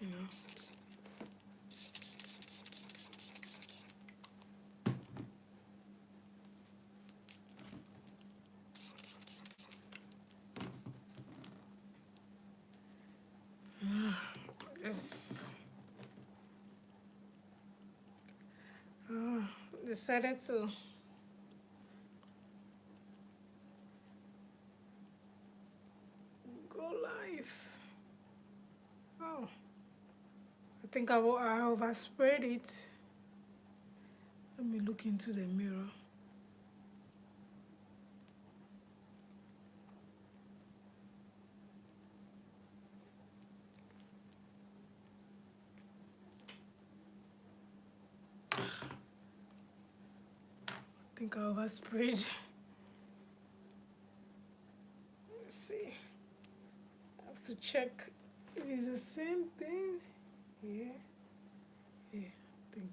you know. Just decided to go live. Oh, I think I overspread it. Let me look into the mirror. I think I overspread. Let's see. I have to check if it's the same thing. Yeah. Yeah, I think.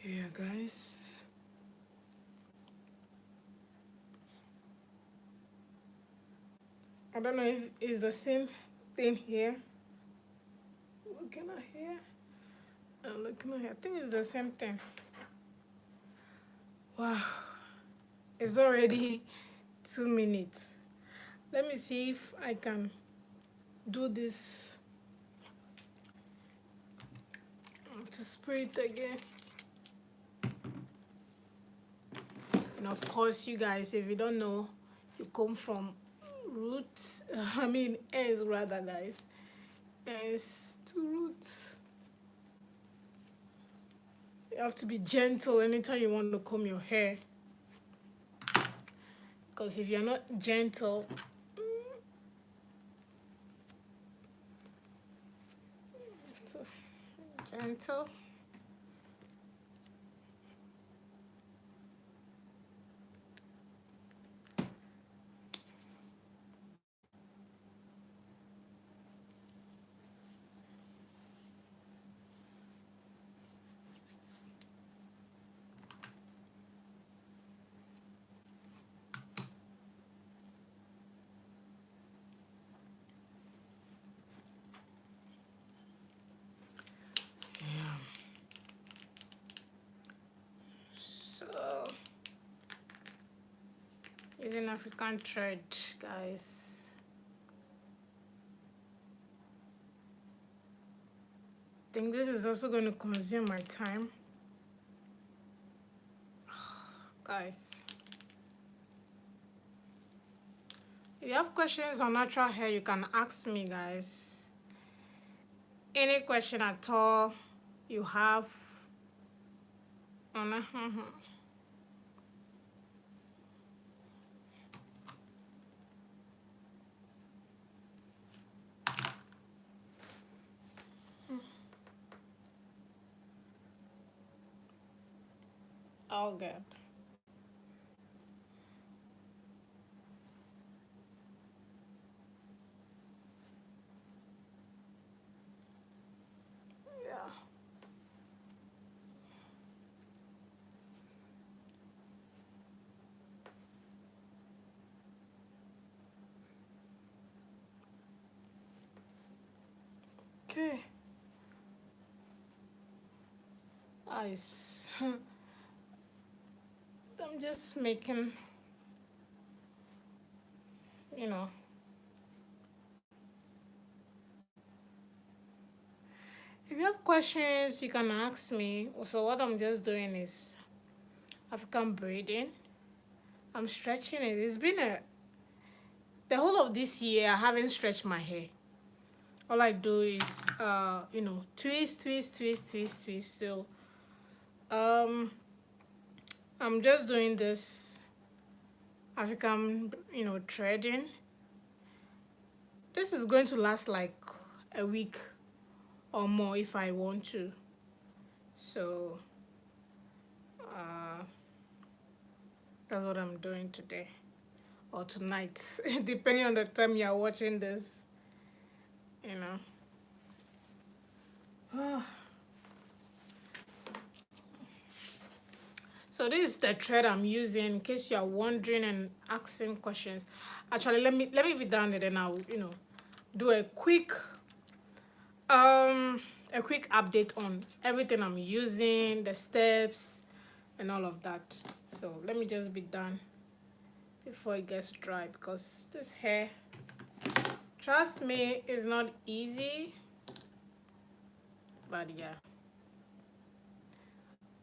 Yeah, guys. I don't know if it's the same thing here. Looking at here. Looking at here. I think it's the same thing. Wow. It's already 2 minutes. Let me see if I can do this. I have to spray it again. And of course, you guys, if you don't know, you come from roots. I mean, ends rather, guys. Ends to roots. You have to be gentle anytime you want to comb your hair. Because if you're not gentle, so gentle. So using African thread, guys. I think this is also going to consume my time. Guys, if you have questions on natural hair, you can ask me, guys. Any question at all you have on all good. Yeah. Okay. Nice. I'm just making, you know. If you have questions, you can ask me. So what I'm just doing is African braiding. I'm stretching it. It's been the whole of this year I haven't stretched my hair. All I do is you know, twist. So Um, I'm just doing this African, threading. This is going to last like a week or more if I want to. So, uh, that's what I'm doing today or tonight, depending on the time you're watching this, you know. So this is the thread I'm using in case you are wondering and asking questions. Actually, let me be done and then I'll do a quick update on everything I'm using, the steps and all of that. So let me just be done before it gets dry, because this hair, trust me, is not easy. But yeah,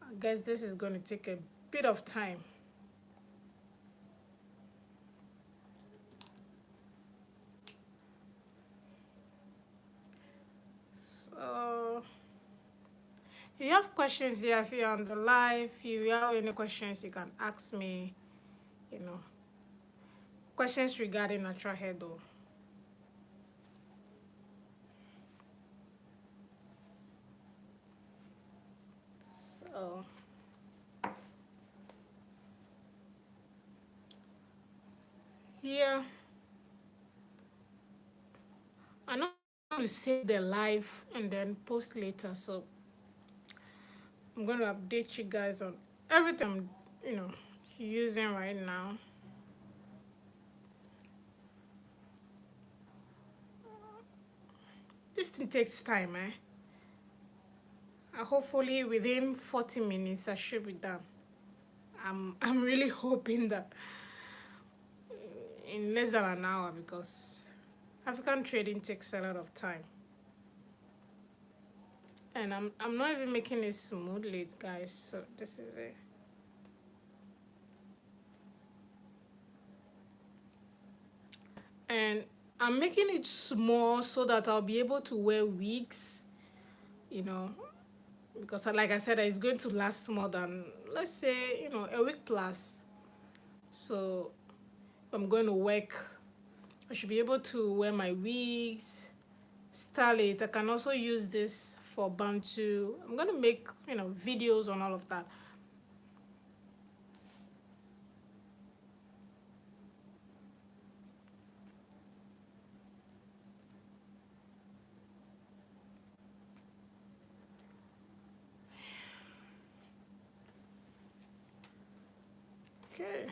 I guess this is going to take a bit of time. So if you have questions here, if you're on the live, if you have any questions, you can ask me, questions regarding natural hair though. So yeah, I know to save the live and then post later, so I'm going to update you guys on everything I'm using right now. This thing takes time, hopefully within 40 minutes I should be done. I'm really hoping that in less than an hour, because African trading takes a lot of time. And I'm not even making it smoothly, guys, so this is it. And I'm making it small so that I'll be able to wear wigs, because like I said, it's going to last more than, let's say, a week plus. So if I'm going to work, I should be able to wear my wigs, style it. I can also use this for bantu. I'm going to make, videos on all of that. Okay. I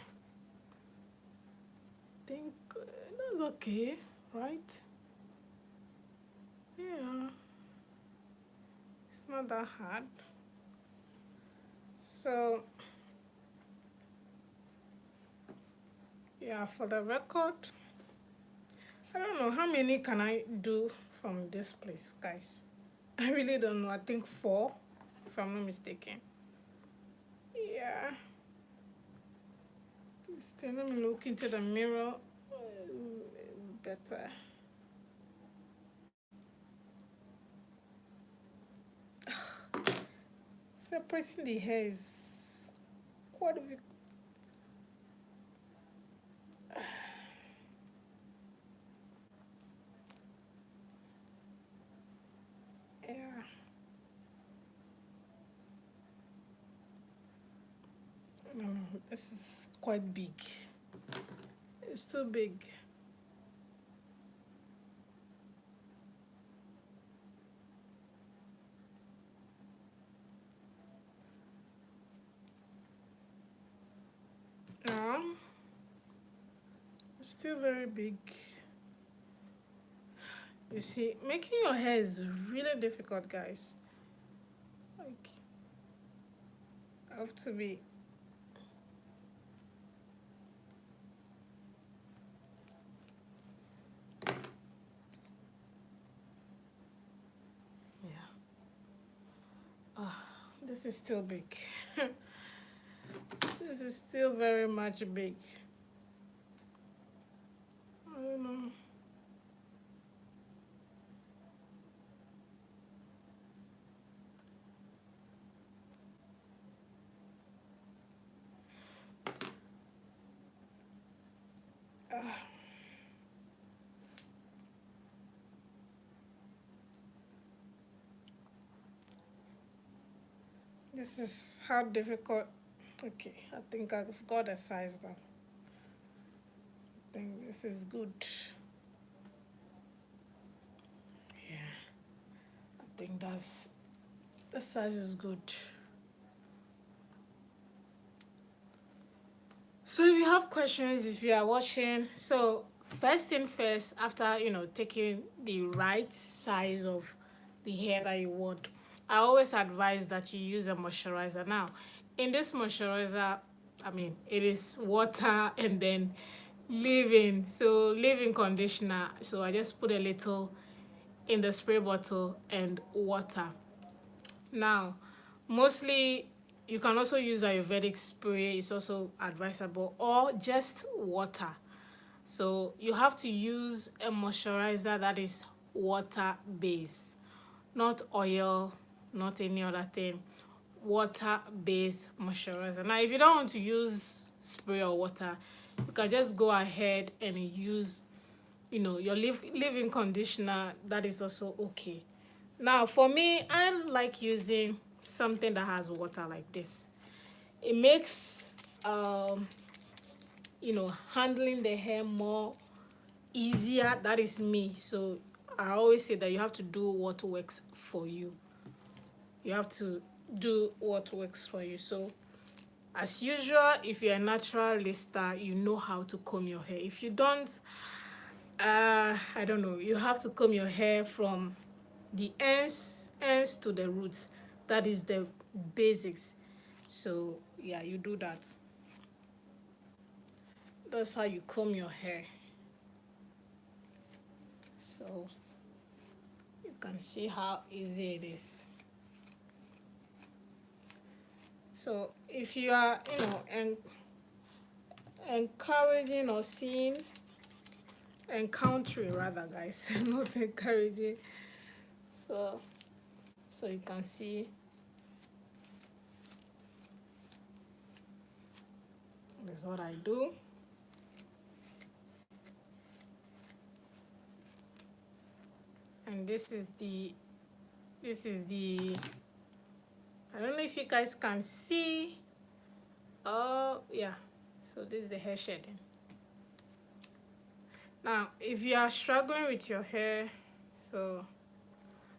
think that's okay, right? Yeah. It's not that hard. So yeah, for the record, I don't know how many can I do from this place, guys. I really don't know. I think 4, if I'm not mistaken. Yeah. Let me look into the mirror better. Separating the hair is quite a bit. Yeah. No, this is quite big. It's too big. It's still very big. You see, making your hair is really difficult, guys. Like, I have to be. Yeah. This is still big. This is still very much big. I don't know. This is how difficult. Okay, I think I've got a size now. I think this is good. Yeah, I think the size is good. So if you have questions, if you are watching, so first thing first, after taking the right size of the hair that you want, I always advise that you use a moisturizer. Now, in this moisturizer, I mean, it is water and then leave-in. So leave-in conditioner. So I just put a little in the spray bottle and water. Now, mostly you can also use Ayurvedic spray, it's also advisable, or just water. So you have to use a moisturizer that is water based, not oil, not any other thing. Water based moisturizer. Now, if you don't want to use spray or water, you can just go ahead and use your leave-in conditioner. That is also okay. Now, for me, I like using something that has water like this. It makes handling the hair more easier. That is me. So I always say that you have to do what works for you. You have to do what works for you. So as usual, if you're a naturalista, you know how to comb your hair. If you don't, I don't know, you have to comb your hair from the ends to the roots. That is the basics. So yeah, you do that. That's how you comb your hair. So you can see how easy it is. So if you are encouraging or encountering rather, guys, not encouraging. So you can see this is what I do. And this is the I don't know if you guys can see. Oh yeah, so this is the hair shedding. Now if you are struggling with your hair, so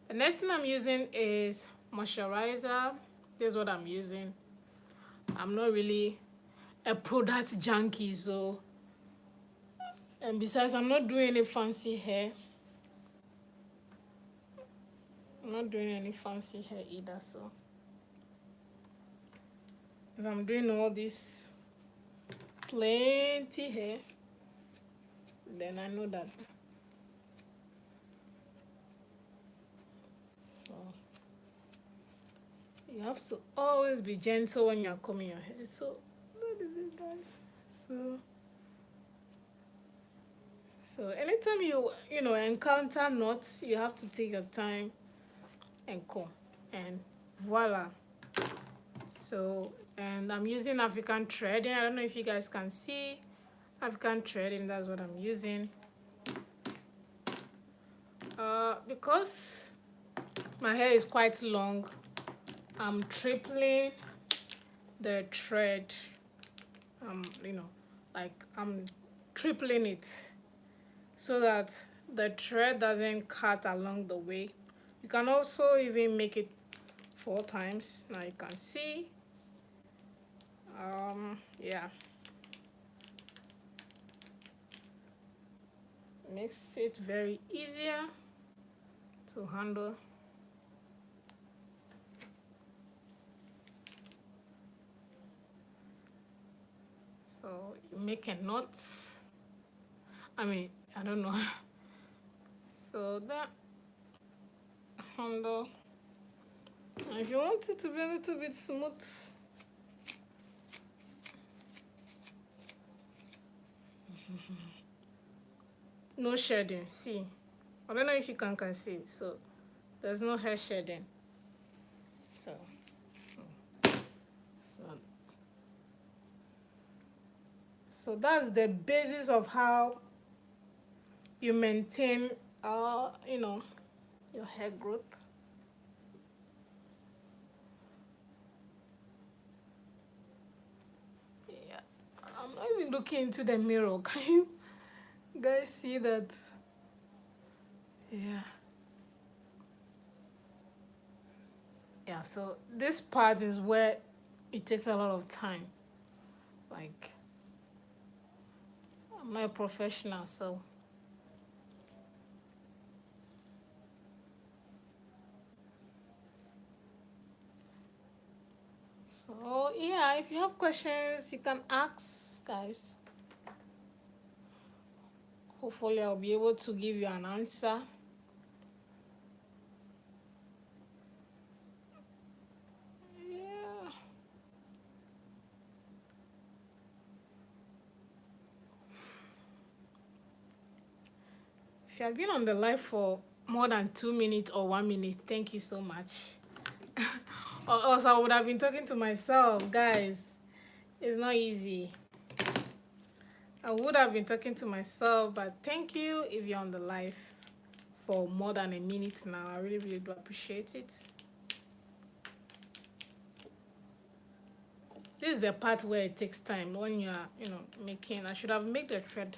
the next thing I'm using is moisturizer. This is what I'm using. I'm not really a product junkie, so, and besides, I'm not doing any fancy hair. I'm not doing any fancy hair either, so if I'm doing all this plenty hair, then I know that. So you have to always be gentle when you're combing your hair. So that is it, guys. So anytime you encounter knots, you have to take your time and comb, and voila. So, and I'm using African threading. I don't know if you guys can see African threading. That's what I'm using. Because my hair is quite long, I'm tripling the thread. I'm tripling it so that the thread doesn't cut along the way. You can also even make it 4 times. Now you can see. Yeah, makes it very easier to handle. So you make a knot. I mean, I don't know. So that handle. If you want it to be a little bit smooth, no shedding. See, I don't know if you can see. So there's no hair shedding. So that's the basis of how you maintain your hair growth. I'm not even looking into the mirror. Can you guys see that? Yeah. Yeah, so this part is where it takes a lot of time. Like, I'm not a professional, so yeah, if you have questions, you can ask, guys. Hopefully, I'll be able to give you an answer. Yeah. If you have been on the live for more than 2 minutes or 1 minute, thank you so much. Or else I would have been talking to myself, guys. It's not easy. I would have been talking to myself, but thank you if you're on the live for more than a minute now. I really, really do appreciate it. This is the part where it takes time when you are, making. I should have made the thread.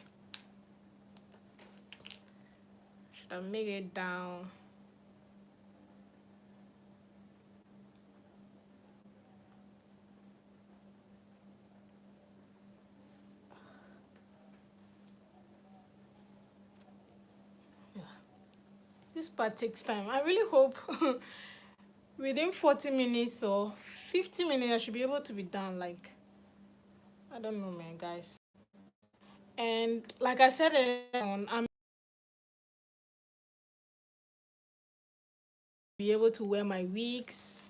Should have made it down. Yeah. This part takes time. I really hope within 40 minutes or 50 minutes I should be able to be done. Like, I don't know, man, guys. And like I said earlier on, I'm be able to wear my wigs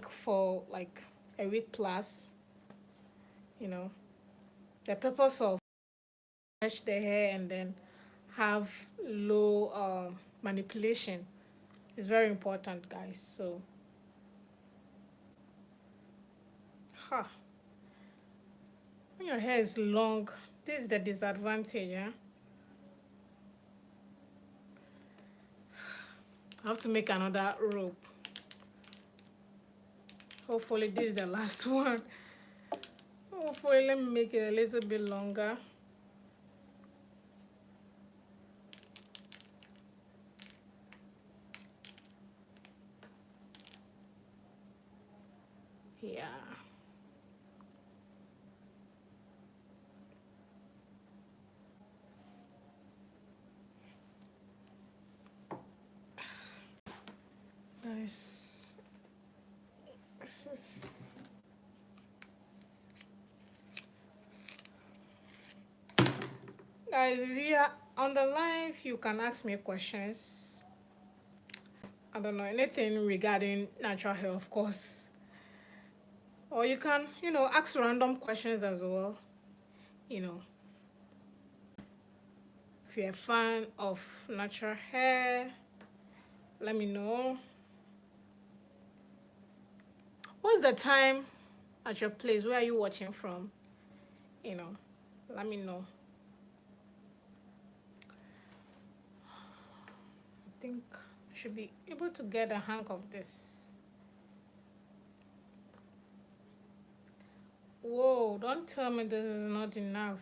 for like a week plus. The purpose of stretch the hair and then have low manipulation is very important, guys. So when your hair is long, this is the disadvantage. I have to make another rope. Hopefully this is the last one. Hopefully, let me make it a little bit longer. Yeah. Guys, this is... Guys, if you are on the live, you can ask me questions. I don't know, anything regarding natural hair, of course. Or you can, ask random questions as well. If you're a fan of natural hair, let me know. What's the time at your place? Where are you watching from? Let me know. I think I should be able to get a hang of this. Whoa, don't tell me this is not enough,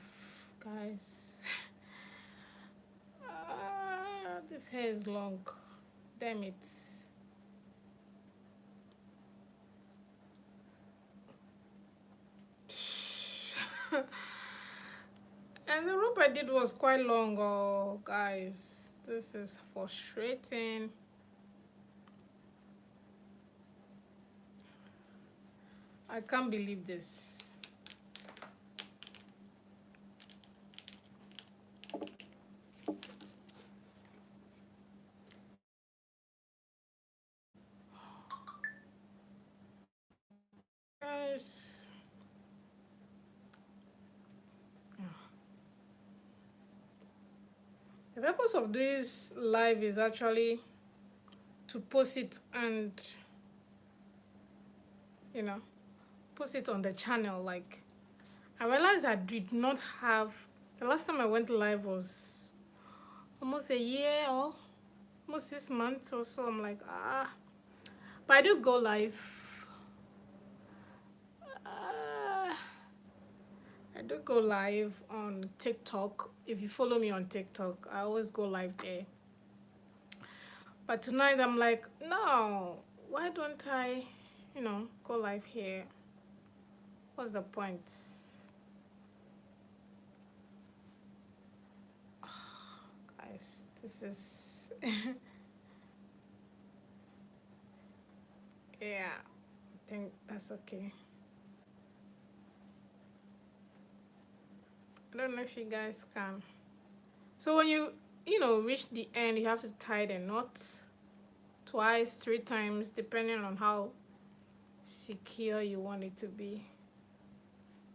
guys. This hair is long. Damn it. And the rope I did was quite long. Oh, guys, this is frustrating. I can't believe this. Guys. The purpose of this live is actually to post it and, post it on the channel. Like, I realized I did not have, the last time I went live was almost a year or almost 6 months or so. I'm like, but I do go live. do go live on TikTok. If you follow me on TikTok, I always go live there. But tonight I'm like, no, why don't I, go live here? What's the point? Guys, this is yeah, I think that's okay. I don't know if you guys can. So when you reach the end, you have to tie the knot twice, 3 times, depending on how secure you want it to be.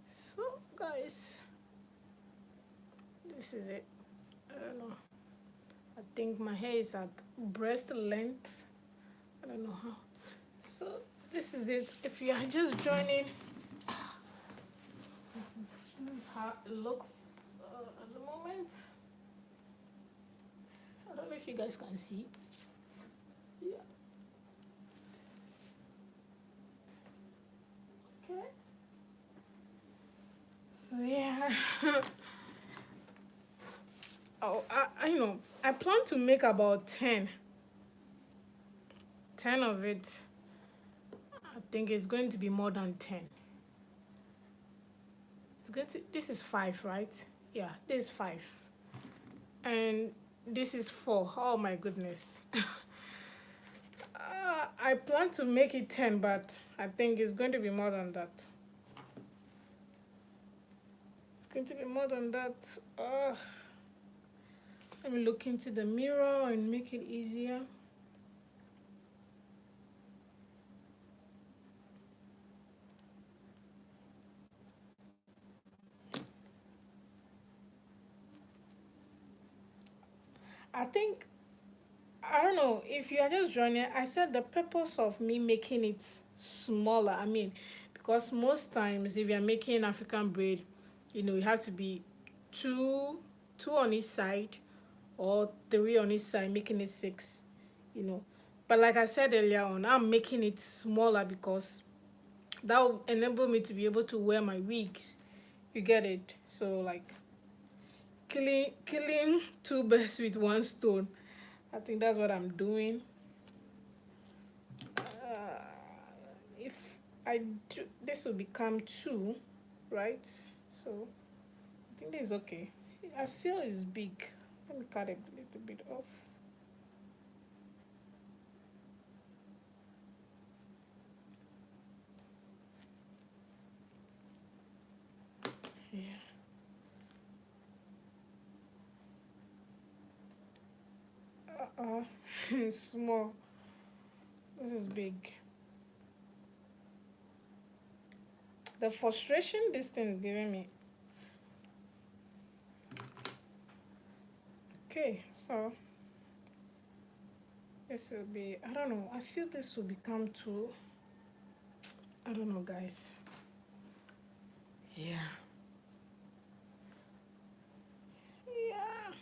So guys, this is it. I don't know. I think my hair is at breast length. I don't know how. So this is it. If you are just joining, this is how it looks at the moment. I don't know if you guys can see. Yeah. Okay. So yeah. Oh, I plan to make about 10 of it. I think it's going to be more than 10. This is 5, right? Yeah, this is 5. And this is 4. Oh my goodness. I plan to make it 10, but I think it's going to be more than that. It's going to be more than that. Let me look into the mirror and make it easier. I don't know, if you are just joining, I said the purpose of me making it smaller, because most times if you're making African braid, you have to be two on each side or 3 on each side, making it 6, But like I said earlier on, I'm making it smaller because that will enable me to be able to wear my wigs. You get it? So like killing 2 birds with 1 stone. I think that's what I'm doing. If I do, this will become 2, right? So I think this is okay. I feel it's big. Let me cut it a little bit off. Yeah. It's small. This is big. The frustration this thing is giving me. Okay, so this will be, I don't know, I feel this will become 2. I don't know, guys. Yeah. Yeah.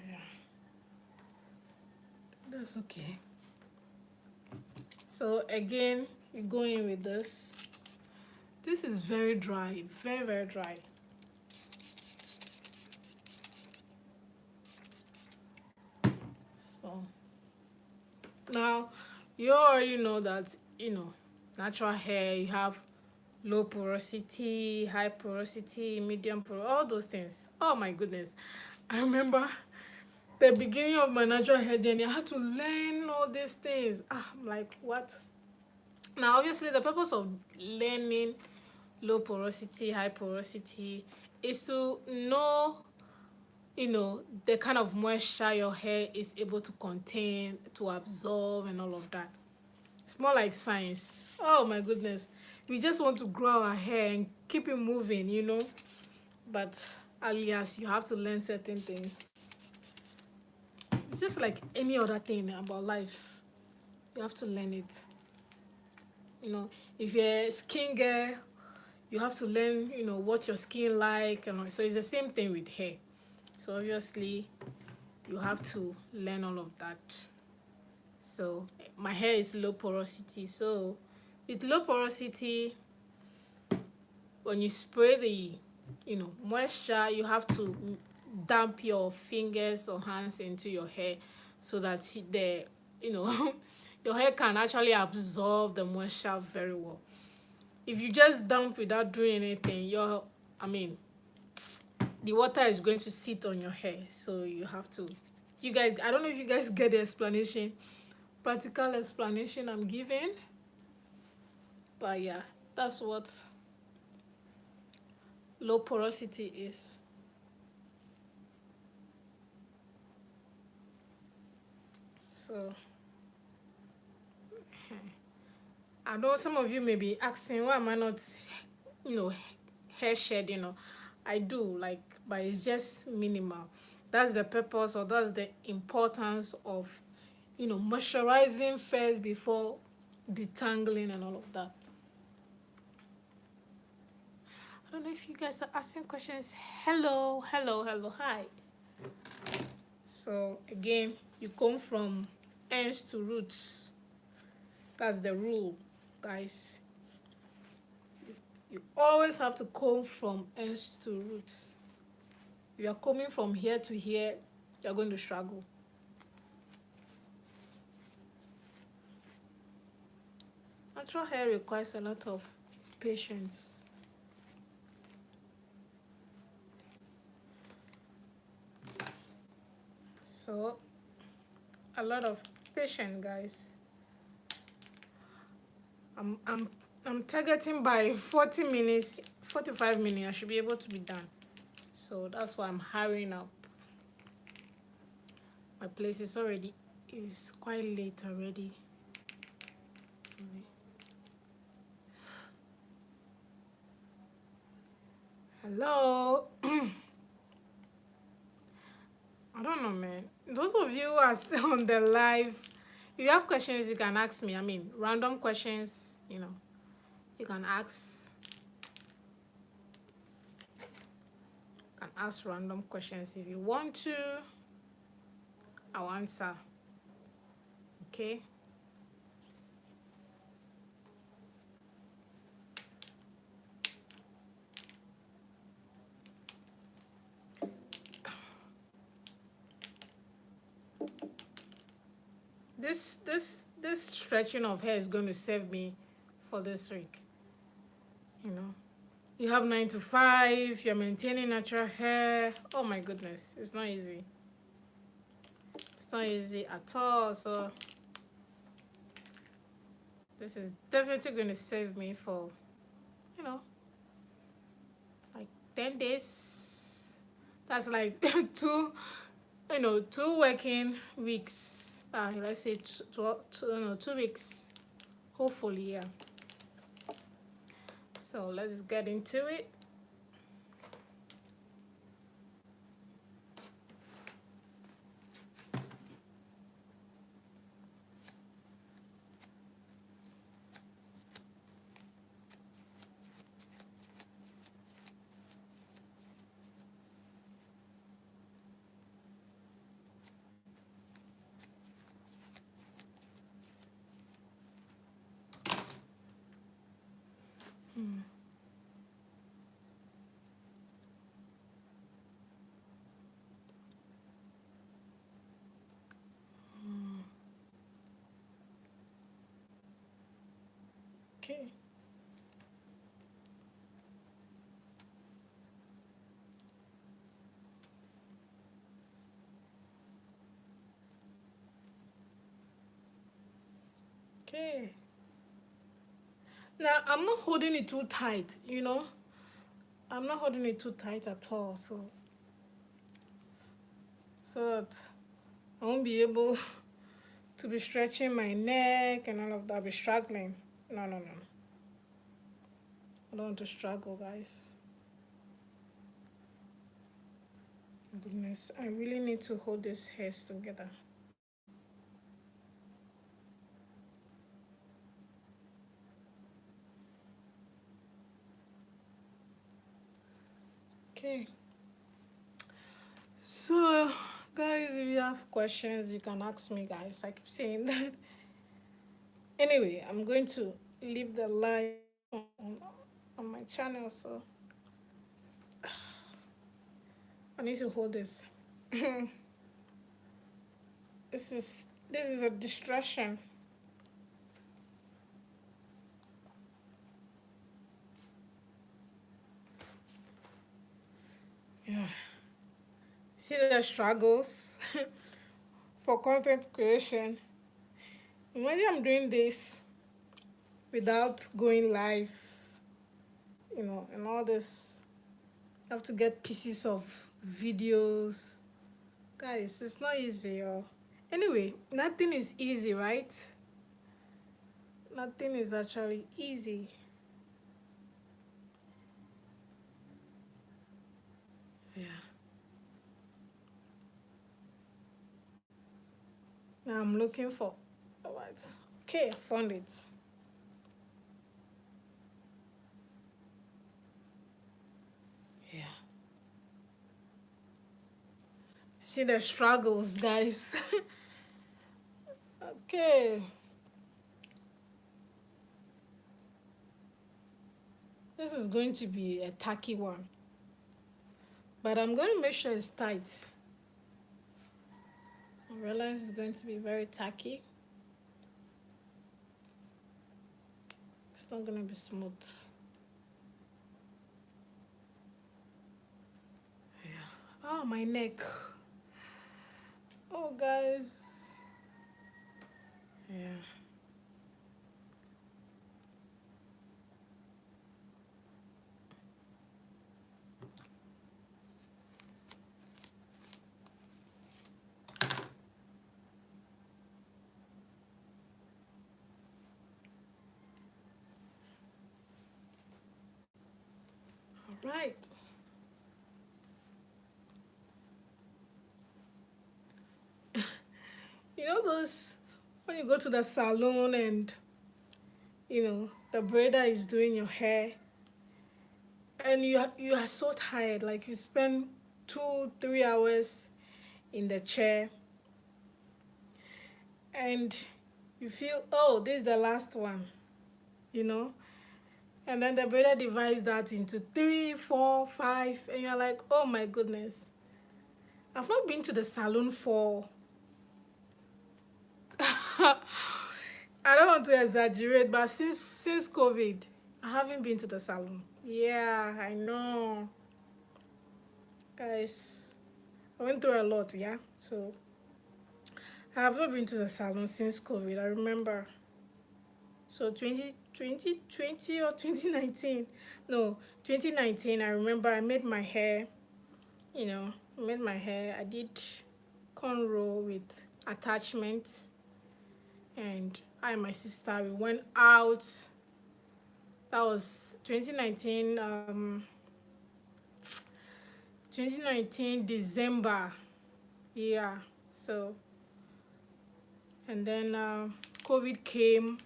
Yeah. That's okay. So again, you go in with this. This is very dry, very, very dry. So now you already know that, natural hair, you have low porosity, high porosity, medium porosity, all those things. Oh my goodness. I remember the beginning of my natural hair journey, I had to learn all these things. I'm like, what? Now, obviously, the purpose of learning low porosity, high porosity is to know, the kind of moisture your hair is able to contain, to absorb, and all of that. It's more like science. Oh my goodness. We just want to grow our hair and keep it moving, But alias, you have to learn certain things. It's just like any other thing about life. You have to learn it. If you're a skin girl, you have to learn, what your skin like. And so it's the same thing with hair. So obviously, you have to learn all of that. So my hair is low porosity. So with low porosity, when you spray the, moisture, you have to damp your fingers or hands into your hair so that the, your hair can actually absorb the moisture very well. If you just dump without doing anything, the water is going to sit on your hair. So you have to, you guys, I don't know if you guys get the explanation, practical explanation I'm giving, but yeah, that's what low porosity is. So I know some of you may be asking, why am I not, you know, hair shedding? I do, like, but it's just minimal. That's the purpose, or that's the importance of, moisturizing first before detangling and all of that. I don't know if you guys are asking questions. Hello, hello, hello, hi. So again, you come from ends to roots. That's the rule, guys. You always have to comb from ends to roots. If you're combing from here to here, you're going to struggle. Natural hair requires a lot of patience. So, a lot of patience, guys. I'm targeting by 40 minutes, 45 minutes, I should be able to be done. So that's why I'm hurrying up. My place is quite late already. Hello. I don't know, man. Those of you who are still on the live, if you have questions, you can ask me. Random questions, you can ask. You can ask random questions if you want to. I'll answer. Okay? This stretching of hair is going to save me for this week. You have 9 to 5, you're maintaining natural hair. Oh my goodness, it's not easy. It's not easy at all. So this is definitely going to save me for, like 10 days. That's like two working weeks. Let's say 2 weeks, hopefully, yeah. So let's get into it. Okay. Okay. Now, I'm not holding it too tight, I'm not holding it too tight at all, so that I won't be able to be stretching my neck and all of that, be struggling. No. I don't want to struggle, guys. Goodness, I really need to hold these hairs together. Okay. So, guys, if you have questions, you can ask me, guys. I keep saying that. Anyway, I'm going to live the life on my channel, so I need to hold this. This is a distraction. Yeah. See the struggles for content creation. Imagine I'm doing this without going live, and all this. I have to get pieces of videos. Guys, it's not easy. Anyway, nothing is easy, right? Nothing is actually easy. Yeah. Now I'm looking for what? Okay, I found it. Yeah. See the struggles, guys. Okay. This is going to be a tacky one. But I'm going to make sure it's tight. I realize it's going to be very tacky. It's not going to be smooth. Yeah. Oh, my neck. Oh, guys. Yeah. All right. You know those, when you go to the salon and, the braider is doing your hair and you are so tired, like you spend 2-3 hours in the chair and you feel, oh, this is the last one, you know and then the braider divides that into 3, 4, 5, and you're like, oh my goodness. I've not been to the salon for I don't want to exaggerate, but since COVID, I haven't been to the salon. Yeah, I know. Guys, I went through a lot, yeah? So, I have not been to the salon since COVID, I remember. So, 2020 or 2019? No, 2019, I remember I made my hair, I did cornrow with attachment. And I and my sister, we went out. That was 2019 December. Yeah. So, and then COVID came.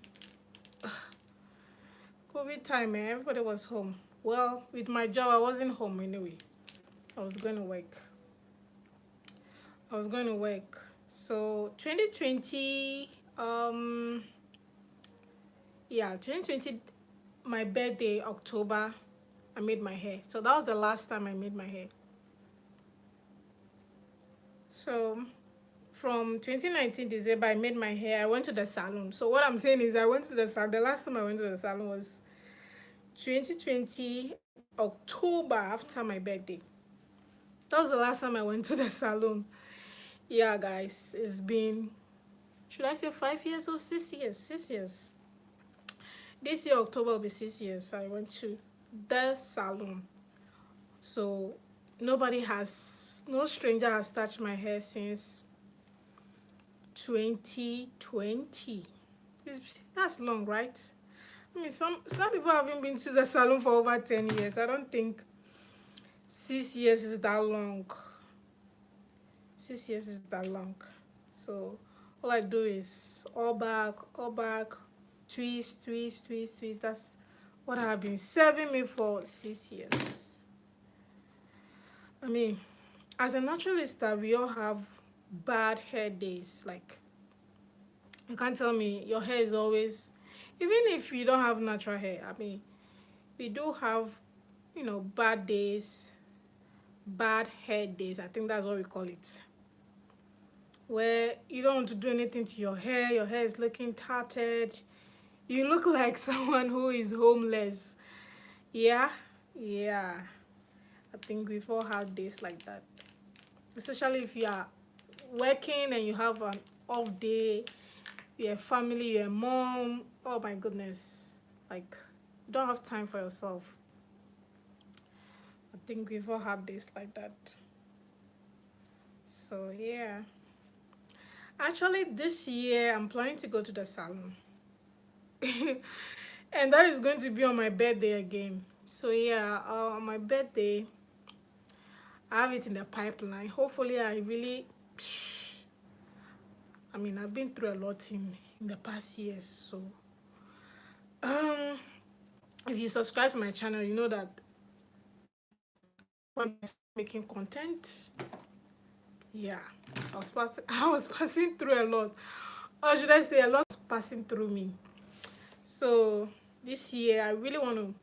COVID time, everybody was home. Well, with my job, I wasn't home anyway. I was going to work. So 2020, 2020, my birthday, October, I made my hair. So that was the last time I made my hair. So from 2019 December, I made my hair. I went to the salon. So what I'm saying is I went to the salon. The last time I went to the salon was 2020 October, after my birthday. That was the last time I went to the salon. Yeah, guys, it's been, should I say 5 years or 6 years? 6 years. This year, October, will be 6 years. I went to the salon. So no stranger has touched my hair since 2020. That's long, right? I mean, some people haven't been to the salon for over 10 years. I don't think 6 years is that long. 6 years is that long. So all I do is all back, twist. That's what I have been serving me for 6 years. I mean, as a naturalist, we all have bad hair days. Like, you can't tell me your hair is always even if you don't have natural hair, I mean, we do have, you know, bad days, bad hair days. I think that's what we call it, where you don't want to do anything to your hair is looking tattered, you look like someone who is homeless. Yeah, yeah. I think we've all had days like that, especially if you are working and you have an off day, you're a family, you're a mom. Oh my goodness, like you don't have time for yourself. I think we've all had days like that. So yeah, actually this year I'm planning to go to the salon. And that is going to be on my birthday again. So yeah, on my birthday I have it in the pipeline. Hopefully I really, I mean, I've been through a lot in the past years. So um if you subscribe to my channel, you know that when I'm making content, yeah, I was passing through a lot, or should I say a lot was passing through me. So this year I really want to,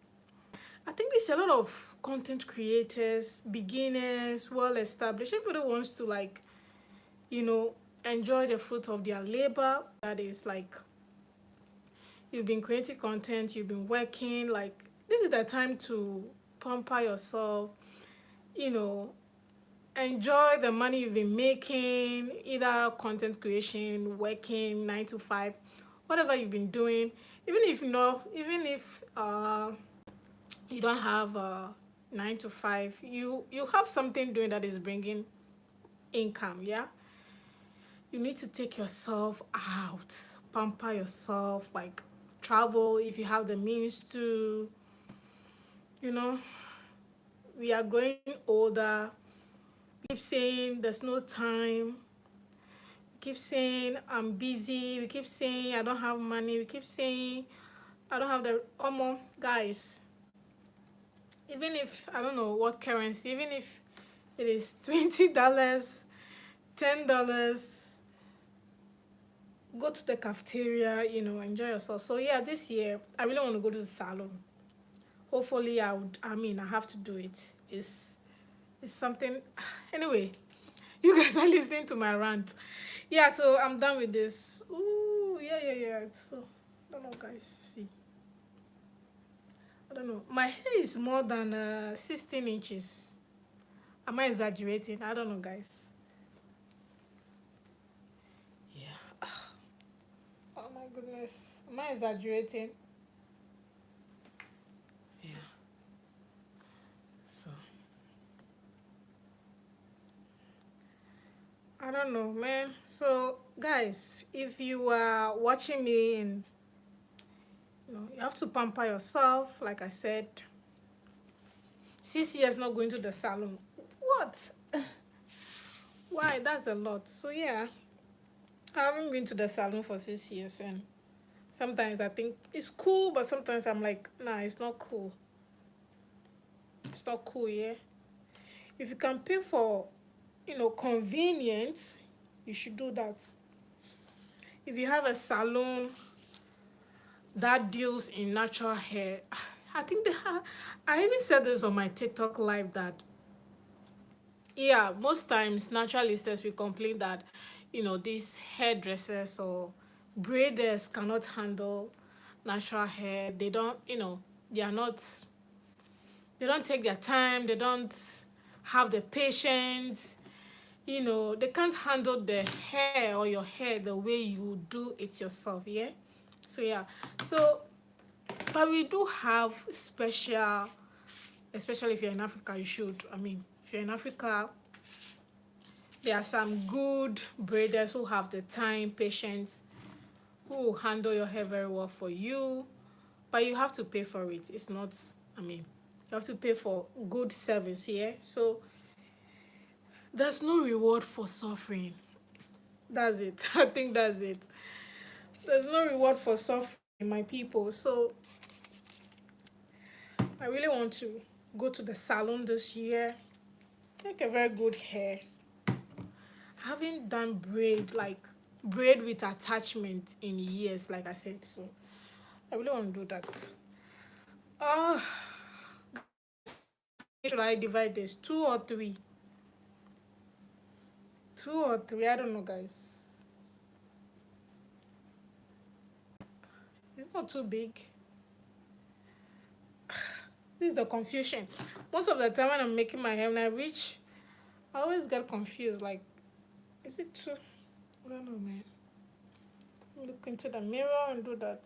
I think there's a lot of content creators, beginners, well established, everybody wants to, like, you know, enjoy the fruit of their labor. That is like, you've been creating content, you've been working, like this is the time to pamper yourself, you know, enjoy the money you've been making, either content creation, working 9 to 5, whatever you've been doing. Even if you know, even if you don't have 9 to 5, you have something doing that is bringing income. Yeah, you need to take yourself out, pamper yourself, like travel if you have the means to. You know, we are growing older. We keep saying there's no time. We keep saying I'm busy. We keep saying I don't have money. We keep saying I don't have the guys. Even if I don't know what currency, even if it is $20, $10, go to the cafeteria, you know, enjoy yourself. So yeah, this year I really want to go to the salon. Hopefully I would, I mean, I have to do it. It's something. Anyway, you guys are listening to my rant. Yeah, so I'm done with this. Ooh, yeah. So I don't know, guys. See, I don't know. My hair is more than 16 inches. Am I exaggerating? I don't know, guys. Yeah. Oh my goodness. Am I exaggerating? Yeah. So I don't know, man. So guys, if you are watching me and you know you have to pamper yourself, like I said, 6 years not going to the salon. What? Why? That's a lot. So yeah, I haven't been to the salon for 6 years, and sometimes I think it's cool, but sometimes I'm like, nah, it's not cool. It's not cool, yeah. If you can pay for, you know, convenience, you should do that. If you have a salon that deals in natural hair, I think I even said this on my TikTok live that, yeah, most times naturalists will complain that, you know, these hairdressers or braiders cannot handle natural hair. They don't, you know, they are not, they don't take their time, they don't have the patience, you know, they can't handle the hair or your hair the way you do it yourself, yeah? So yeah, so but we do have special, especially if you're in Africa, you should, I mean, if you're in Africa, there are some good braiders who have the time, patience, who will handle your hair very well for you, but you have to pay for it. It's not, I mean, you have to pay for good service here. So there's no reward for suffering. That's it. I think that's it. There's no reward for suffering, my people. So I really want to go to the salon this year, make a very good hair. I haven't done braid, like braid with attachment, in years, like I said. So I really want to do that. Uh, should I divide this? Two or three? Two or three? I don't know, guys. It's not too big. This is the confusion. Most of the time when I'm making my hair, when I reach, I always get confused. Like, is it too? I don't know, man. Look into the mirror and do that.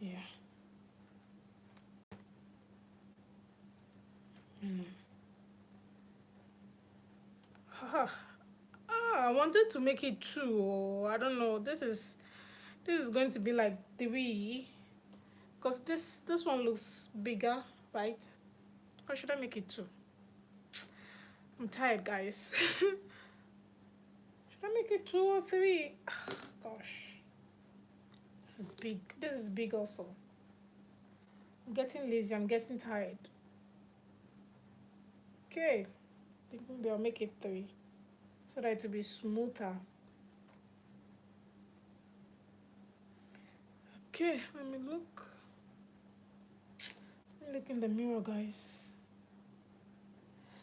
Yeah. I wanted to make it two, or I don't know. This is going to be like three, because this one looks bigger, right? Or should I make it two? I'm tired, guys. Should I make it two or three? Gosh, this is big. This is big also. I'm getting lazy. I'm getting tired. Okay, I think maybe I'll make it three, so that it will be smoother. Okay, let me look. Let me look in the mirror, guys.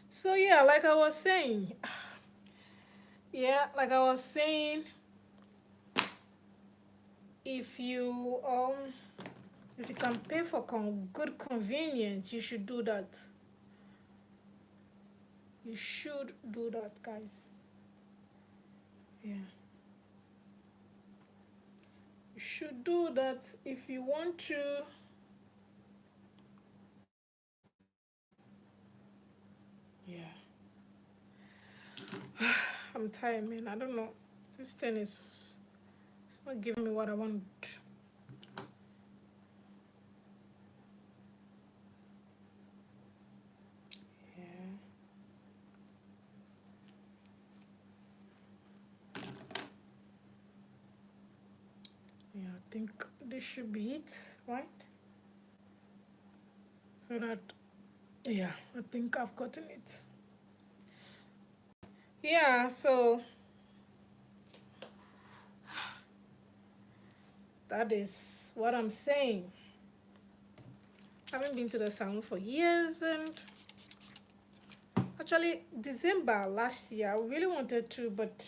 So yeah, like I was saying, if you can pay for good convenience, you should do that. You should do that, guys. Yeah. You should do that if you want to. Yeah. I'm tired, man. I don't know. This thing is, it's not giving me what I want. Yeah. Yeah, I think this should be it, right? So that, yeah, I think I've gotten it. Yeah, so that is what I'm saying. I haven't been to the salon for years, and actually December last year I really wanted to, but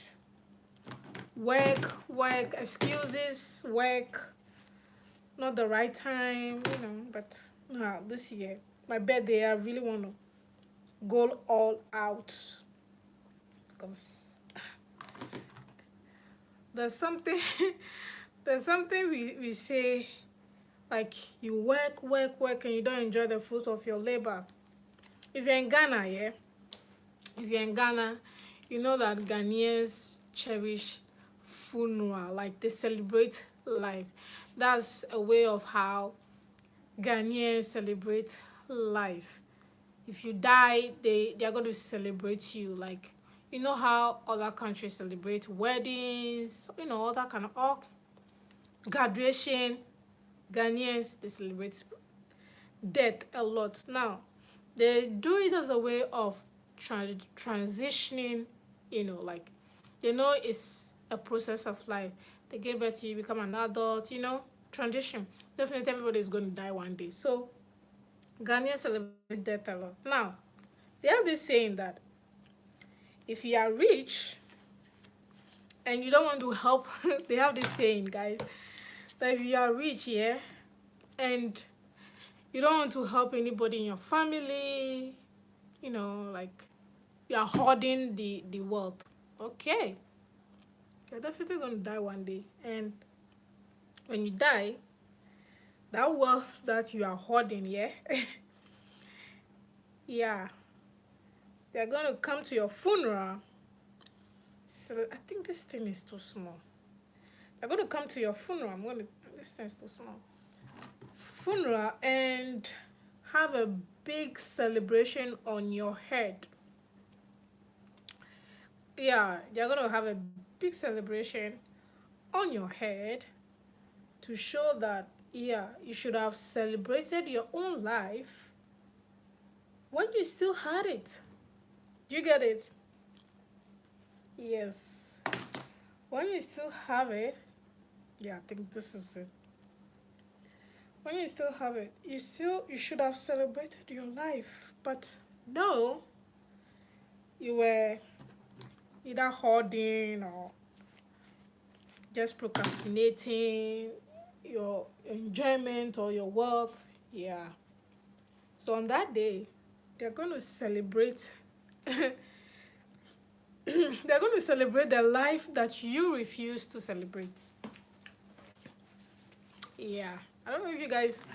work, excuses, work, not the right time, but no, this year, my birthday, I really want to go all out, because there's something there's something we say, like, you work, and you don't enjoy the fruit of your labor. If you're in Ghana, yeah, if you're in Ghana, you know that Ghanaians cherish funeral, like they celebrate life. That's a way of how Ghanaians celebrate life. If you die, they are going to celebrate you. Like, you know how other countries celebrate weddings, all that kind of, all graduation. Ghanaians, they celebrate death a lot. Now, they do it as a way of transitioning, like, it's a process of life. They give birth to you, become an adult, transition. Definitely everybody is going to die one day. So Ghanaians celebrate death a lot. Now, they have this saying that if you are rich and you don't want to help, they have this saying, guys, that if you are rich, yeah, and you don't want to help anybody in your family, like, you are hoarding the wealth. Okay, you're definitely going to die one day. And when you die, that wealth that you are hoarding, yeah, yeah, they're going to come to your funeral. So I think this thing is too small. They're going to come to your funeral. This thing is too small. Funeral, and have a big celebration on your head. Yeah, they're going to have a big celebration on your head to show that, yeah, you should have celebrated your own life when you still had it. You get it? Yes. When you still have it, yeah, I think this is it. When you still have it, you should have celebrated your life. But no, you were either hoarding or just procrastinating your enjoyment or your wealth. Yeah. So on that day, they're going to celebrate they're going to celebrate the life that you refuse to celebrate. Yeah. I don't know if you guys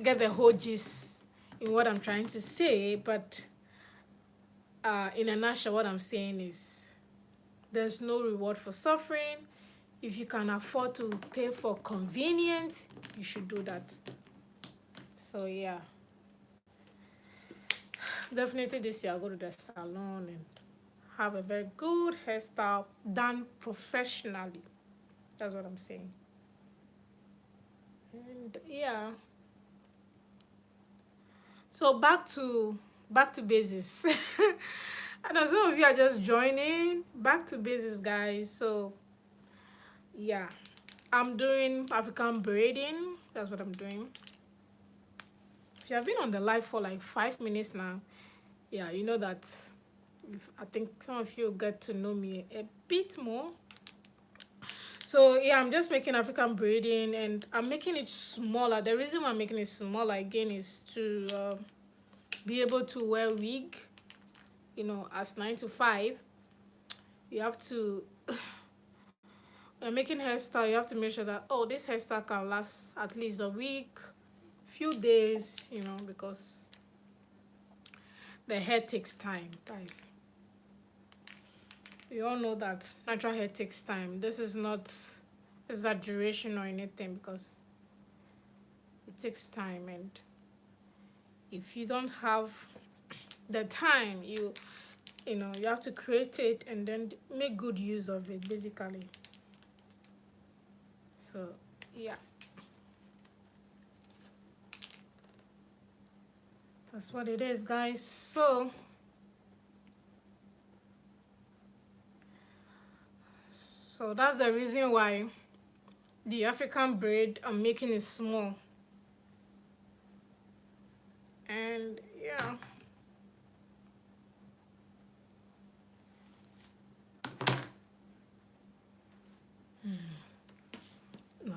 get the whole gist in what I'm trying to say, but in a nutshell, what I'm saying is there's no reward for suffering. If you can afford to pay for convenience, you should do that. So yeah, definitely this year I'll go to the salon and have a very good hairstyle done professionally. That's what I'm saying. And yeah, so back to basics. I know some of you are just joining. Back to basics, guys. So yeah, I'm doing African braiding. That's what I'm doing. If you have been on the live for like 5 minutes now, yeah, you know that I think some of you get to know me a bit more. So yeah, I'm just making African braiding and I'm making it smaller. The reason why I'm making it smaller again is to be able to wear wig, as 9 to 5. You have to when making hairstyle, you have to make sure that, oh, this hairstyle can last at least a week, few days, because the hair takes time, guys. You all know that natural hair takes time. This is not exaggeration or anything, because it takes time, and if you don't have the time, you have to create it and then make good use of it, basically. So yeah, that's what it is, guys. So that's the reason why the African braid I'm making is small. And yeah, no,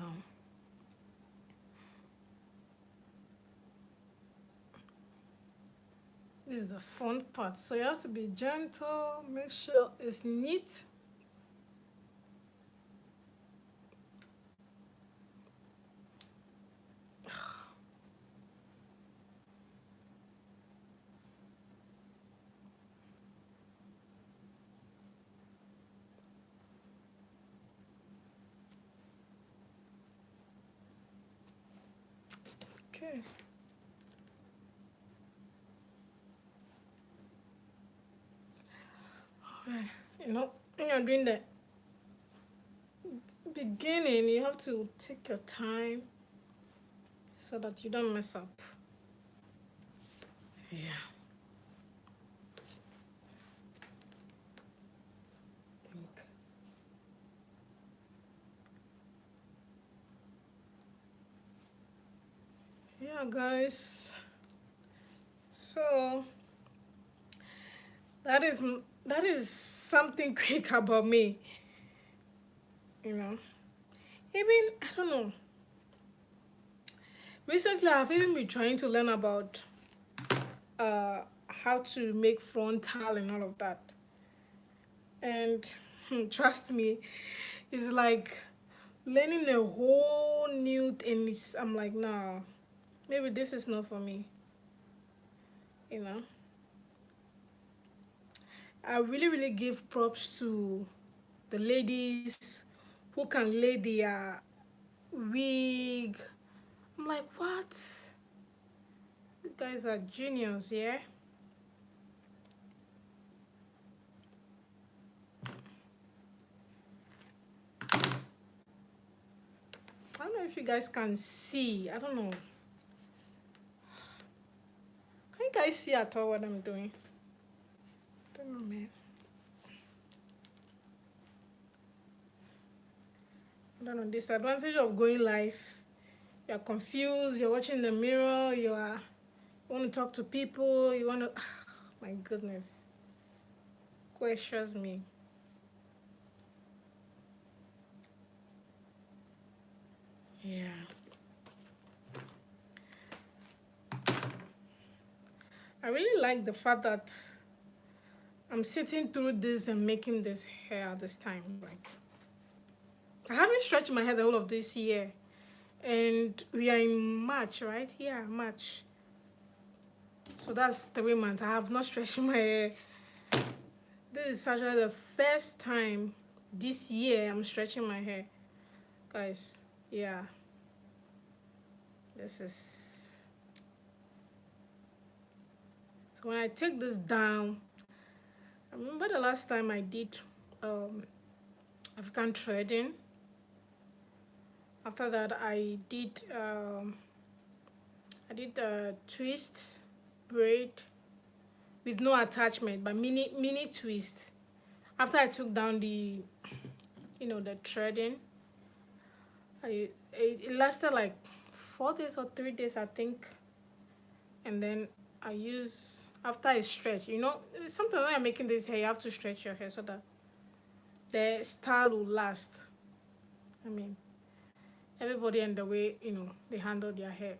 this is the fun part. So you have to be gentle, make sure it's neat. Okay. Alright. When you're doing the beginning, you have to take your time so that you don't mess up. Yeah. Yeah, guys. So that is something quick about me. Even I don't know. Recently, I've even been trying to learn about how to make frontal and all of that. And trust me, it's like learning a whole new thing. I'm like, nah, maybe this is not for me. I really, really give props to the ladies who can lay their wig. I'm like, what? You guys are genius, yeah? I don't know if you guys can see. I don't know. Can you guys see at all what I'm doing? I don't know, man. I don't know, disadvantage of going live. You're confused, you're watching the mirror, you want to talk to people, you want to, my goodness. Questions me. Yeah. I really like the fact that I'm sitting through this and making this hair this time. Like, I haven't stretched my hair the whole of this year. And we are in March, right? Yeah, March. So that's 3 months. I have not stretched my hair. This is actually the first time this year I'm stretching my hair. Guys, yeah. This is... So when I take this down, I remember the last time I did African threading. After that, I did twist, braid with no attachment, but mini twist. After I took down the, the threading, it lasted like 4 days or 3 days, I think. And then I use, after I stretch, sometimes when you're making this hair, you have to stretch your hair so that the style will last. I mean, everybody and the way, they handle their hair.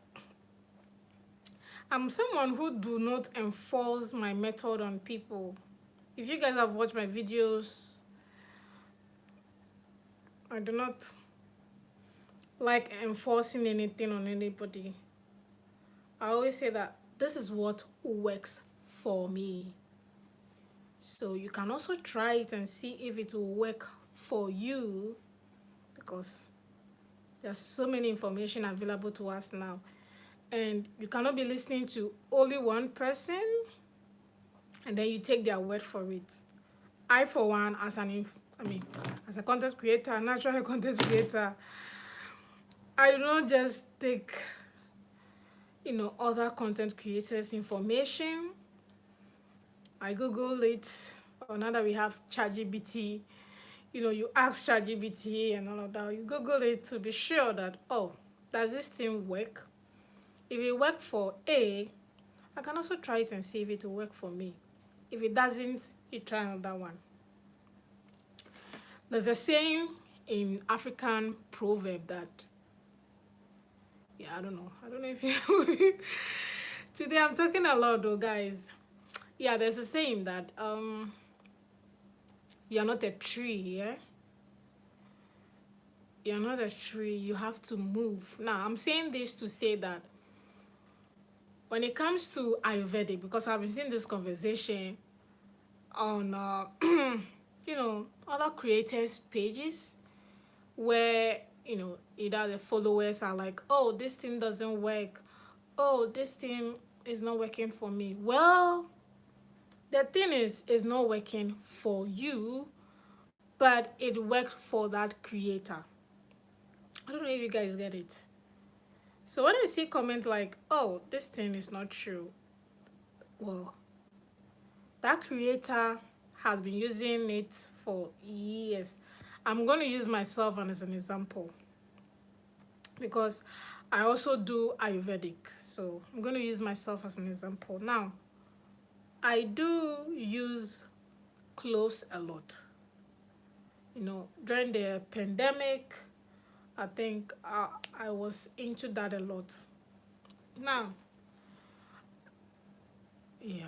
I'm someone who do not enforce my method on people. If you guys have watched my videos, I do not like enforcing anything on anybody. I always say that this is what works for me. So you can also try it and see if it will work for you, because there's so many information available to us now. And you cannot be listening to only one person and then you take their word for it. I, for one, as a content creator, a natural content creator, I do not just take, other content creators' information. I Google it, or now that we have ChatGPT, you ask ChatGPT and all of that. You Google it to be sure that, oh, does this thing work? If it works for A, I can also try it and see if it will work for me. If it doesn't, you try another one. There's a saying in African proverb that, I don't know if you... Today I'm talking a lot though, guys. Yeah, there's a saying that you're not a tree, yeah? You're not a tree, you have to move. Now, I'm saying this to say that when it comes to Ayurvedic, because I've been seeing this conversation on, other creators' pages where, either the followers are like, oh, this thing doesn't work. Oh, this thing is not working for me. Well, the thing is not working for you, but it worked for that creator. I don't know if you guys get it. So when I see comment like, oh, this thing is not true, well, that creator has been using it for years. I'm going to use myself as an example because I also do Ayurvedic. So I'm going to use myself as an example. Now, I do use cloves a lot. During the pandemic, I think I was into that a lot. Now, yeah.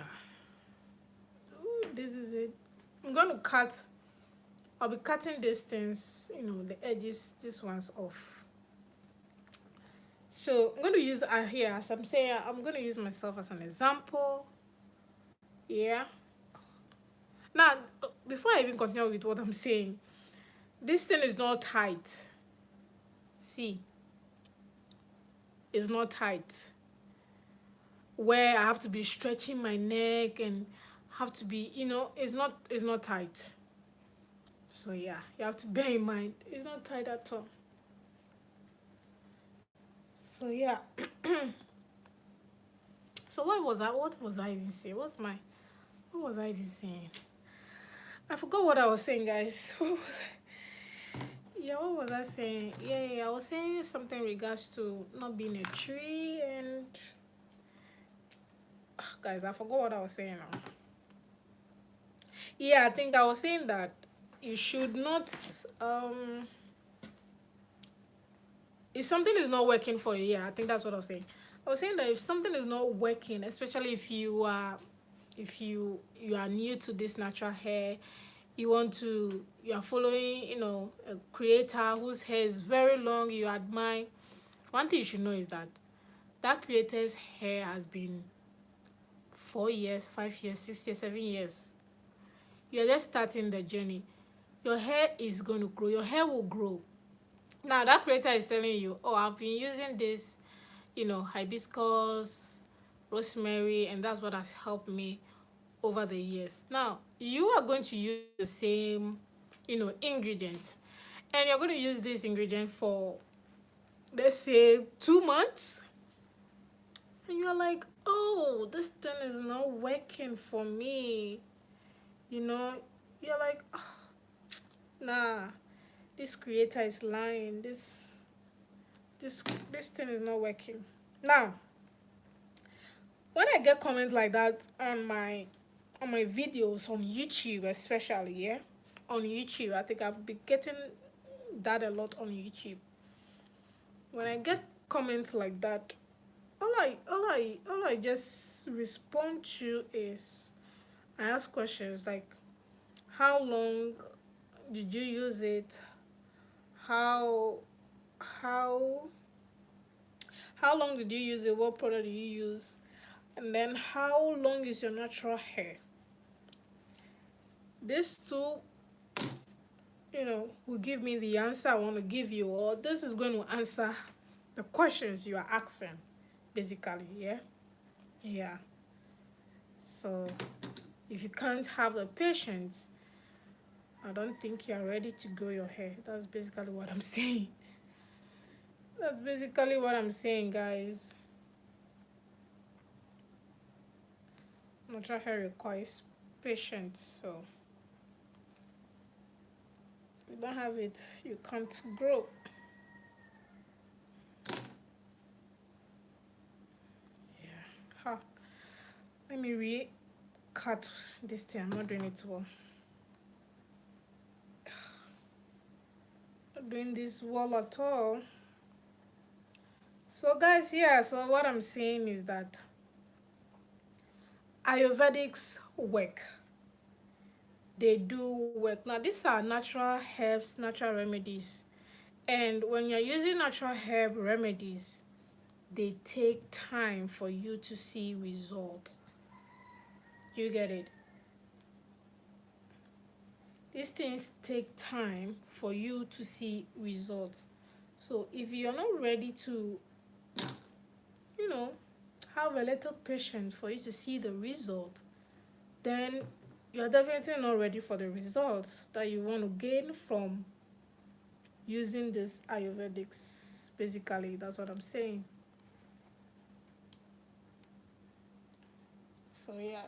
Ooh, this is it. I'm going to cut. I'll be cutting these things, the edges, this one's off. So I'm going to use here, as I'm saying, I'm going to use myself as an example. Yeah. Now, before I even continue with what I'm saying, this thing is not tight. See, it's not tight. Where I have to be stretching my neck and have to be, it's not tight. So yeah, you have to bear in mind, it's not tight at all. So yeah. So what was I even saying? What was I even saying? I forgot what I was saying, guys. What was I? Yeah, what was I saying? Yeah, I was saying something in regards to not being a tree and guys, I forgot what I was saying now. Yeah, I think I was saying that you should not if something is not working for you, yeah, I think that's what I was saying. I was saying that if something is not working, especially if you are new to this natural hair, you are following, a creator whose hair is very long, you admire. One thing you should know is that that creator's hair has been 4 years, 5 years, 6 years, 7 years. You're just starting the journey. Your hair is going to grow. Your hair will grow. Now that creator is telling you, oh, I've been using this, hibiscus, rosemary, and that's what has helped me over the years. Now you are going to use the same, ingredients, and you're going to use this ingredient for, let's say, 2 months, and you're like, oh, this thing is not working for me. You know, you're like, oh, nah, this creator is lying. This thing is not working. Now, when I get comments like that on my videos on YouTube, especially, yeah, on YouTube, I think I've been getting that a lot on YouTube. When I get comments like that, all I just respond to is I ask questions like, how long did you use it? How how how long did you use it? What product did you use? And then how long is your natural hair? These two, will give me the answer I want to give you, or this is going to answer the questions you are asking, basically, yeah? Yeah. So if you can't have the patience, I don't think you're ready to grow your hair. That's basically what I'm saying. That's basically what I'm saying, guys. Natural hair requires patience, so if you don't have it, you can't grow. Yeah. Ha. Let me re-cut this thing. I'm not doing it well. Not doing this well at all. So guys, yeah, so what I'm saying is that Ayurvedics work. They do work. Now these are natural herbs, natural remedies. And when you're using natural herb remedies, they take time for you to see results. You get it? These things take time for you to see results. So if you're not ready to, have a little patience for you to see the result, then you're definitely not ready for the results that you want to gain from using this Ayurvedics. Basically, that's what I'm saying. So yeah.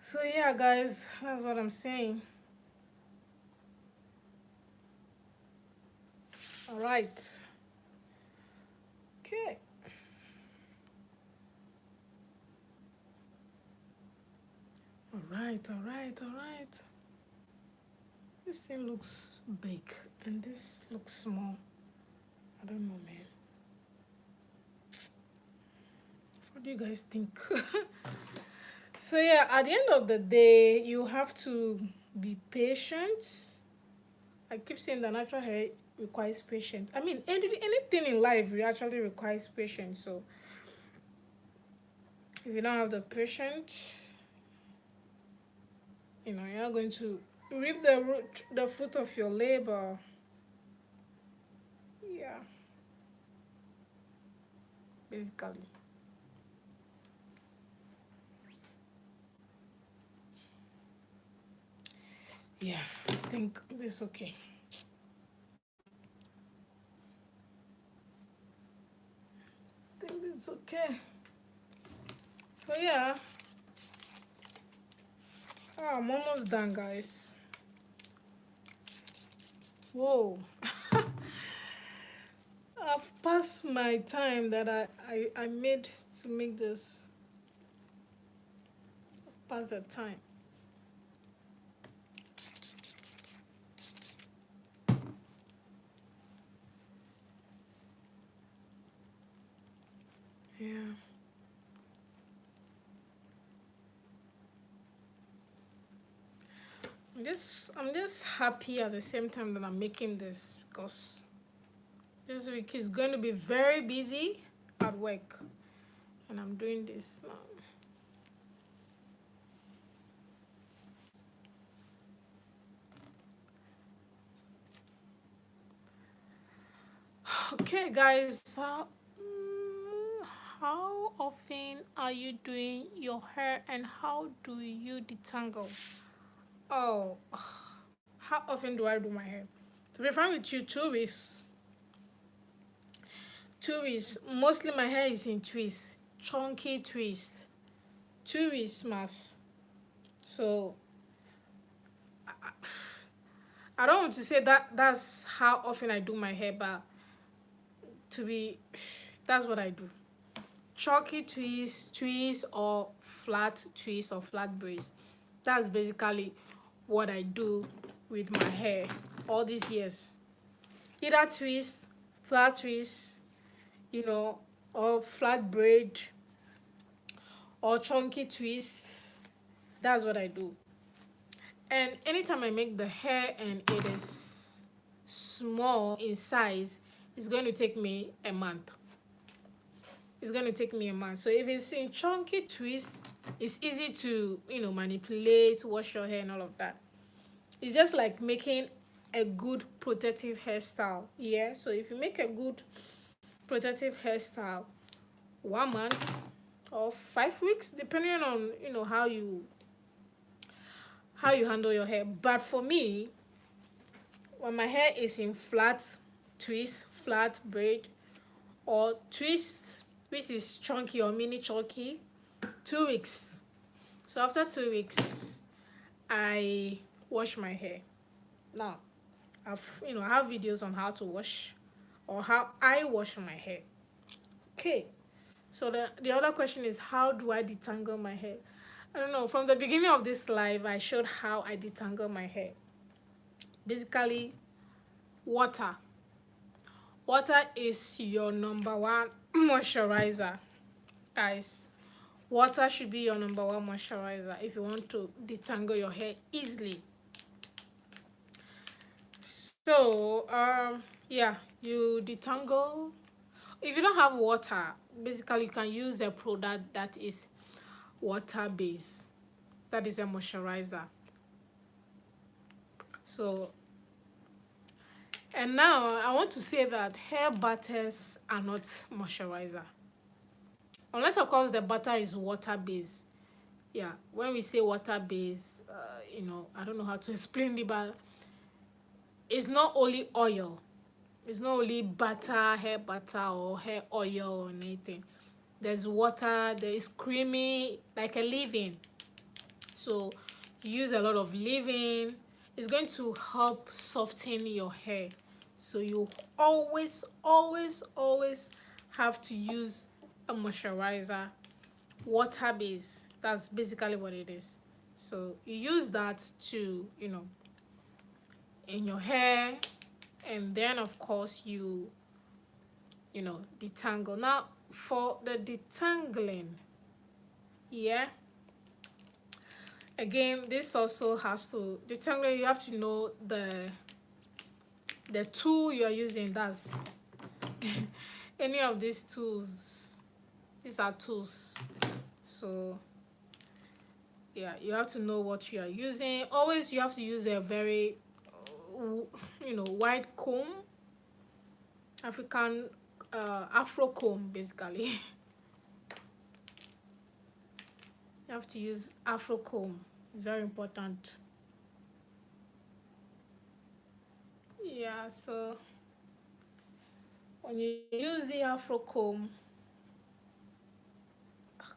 So yeah, guys, that's what I'm saying. All right. Okay. All right, all right, all right. This thing looks big and this looks small. I don't know, man. What do you guys think? So yeah, at the end of the day, you have to be patient. I keep saying that natural hair requires patience. I mean, anything in life actually requires patience. So if you don't have the patience, you're not going to reap the fruit of your labor. Yeah, basically. Yeah, I think this is okay. I think this is okay. So yeah. Oh, I'm almost done, guys. Whoa. I've passed my time that I made to make this. Past the time. Yeah. I'm just happy at the same time that I'm making this, because this week is going to be very busy at work, and I'm doing this now. Okay, guys, how often are you doing your hair, and how do you detangle? Oh, how often do I do my hair? To be frank with you, 2 weeks. 2 weeks. Mostly my hair is in twists, chunky twists. 2 weeks mass. So I don't want to say that that's how often I do my hair, but to be, that's what I do. Chalky twists, or flat twists, or flat braids. That's basically what I do with my hair all these years. Either twist, flat twist, or flat braid, or chunky twist. That's what I do. And anytime I make the hair and it is small in size, it's going to take me a month. It's going to take me a month. So if it's in chunky twist, it's easy to, manipulate, wash your hair and all of that. It's just like making a good protective hairstyle. Yeah. So if you make a good protective hairstyle, 1 month or 5 weeks, depending on, how you handle your hair. But for me, when my hair is in flat twist, flat braid, or twist which is chunky or mini chunky, 2 weeks. So after 2 weeks, I wash my hair. Now, I have videos on how to wash, or how I wash my hair. Okay. So the other question is, how do I detangle my hair? I don't know. From the beginning of this live, I showed how I detangle my hair. Basically, water. Water is your number one moisturizer, guys. Water should be your number one moisturizer if you want to detangle your hair easily. So, yeah, you detangle. If you don't have water, basically you can use a product that is water based. That is a moisturizer. So, and now I want to say that hair butters are not moisturizer. Unless, of course, the butter is water based. Yeah, when we say water based, I don't know how to explain it, but it's not only oil. It's not only butter, hair butter, or hair oil or anything. There's water, there is creamy, like a leave-in. So you use a lot of leave-in. It's going to help soften your hair. So you always, always, always have to use a moisturizer, water based. That's basically what it is. So you use that to, in your hair, and then of course you detangle. Now for the detangling, yeah, again, this also has to detangle. You have to know the tool you are using. That's any of these tools. These are tools. So yeah, you have to know what you are using. Always you have to use a very wide comb, African afro comb, basically. You have to use afro comb. It's very important. Yeah, so when you use the afro comb,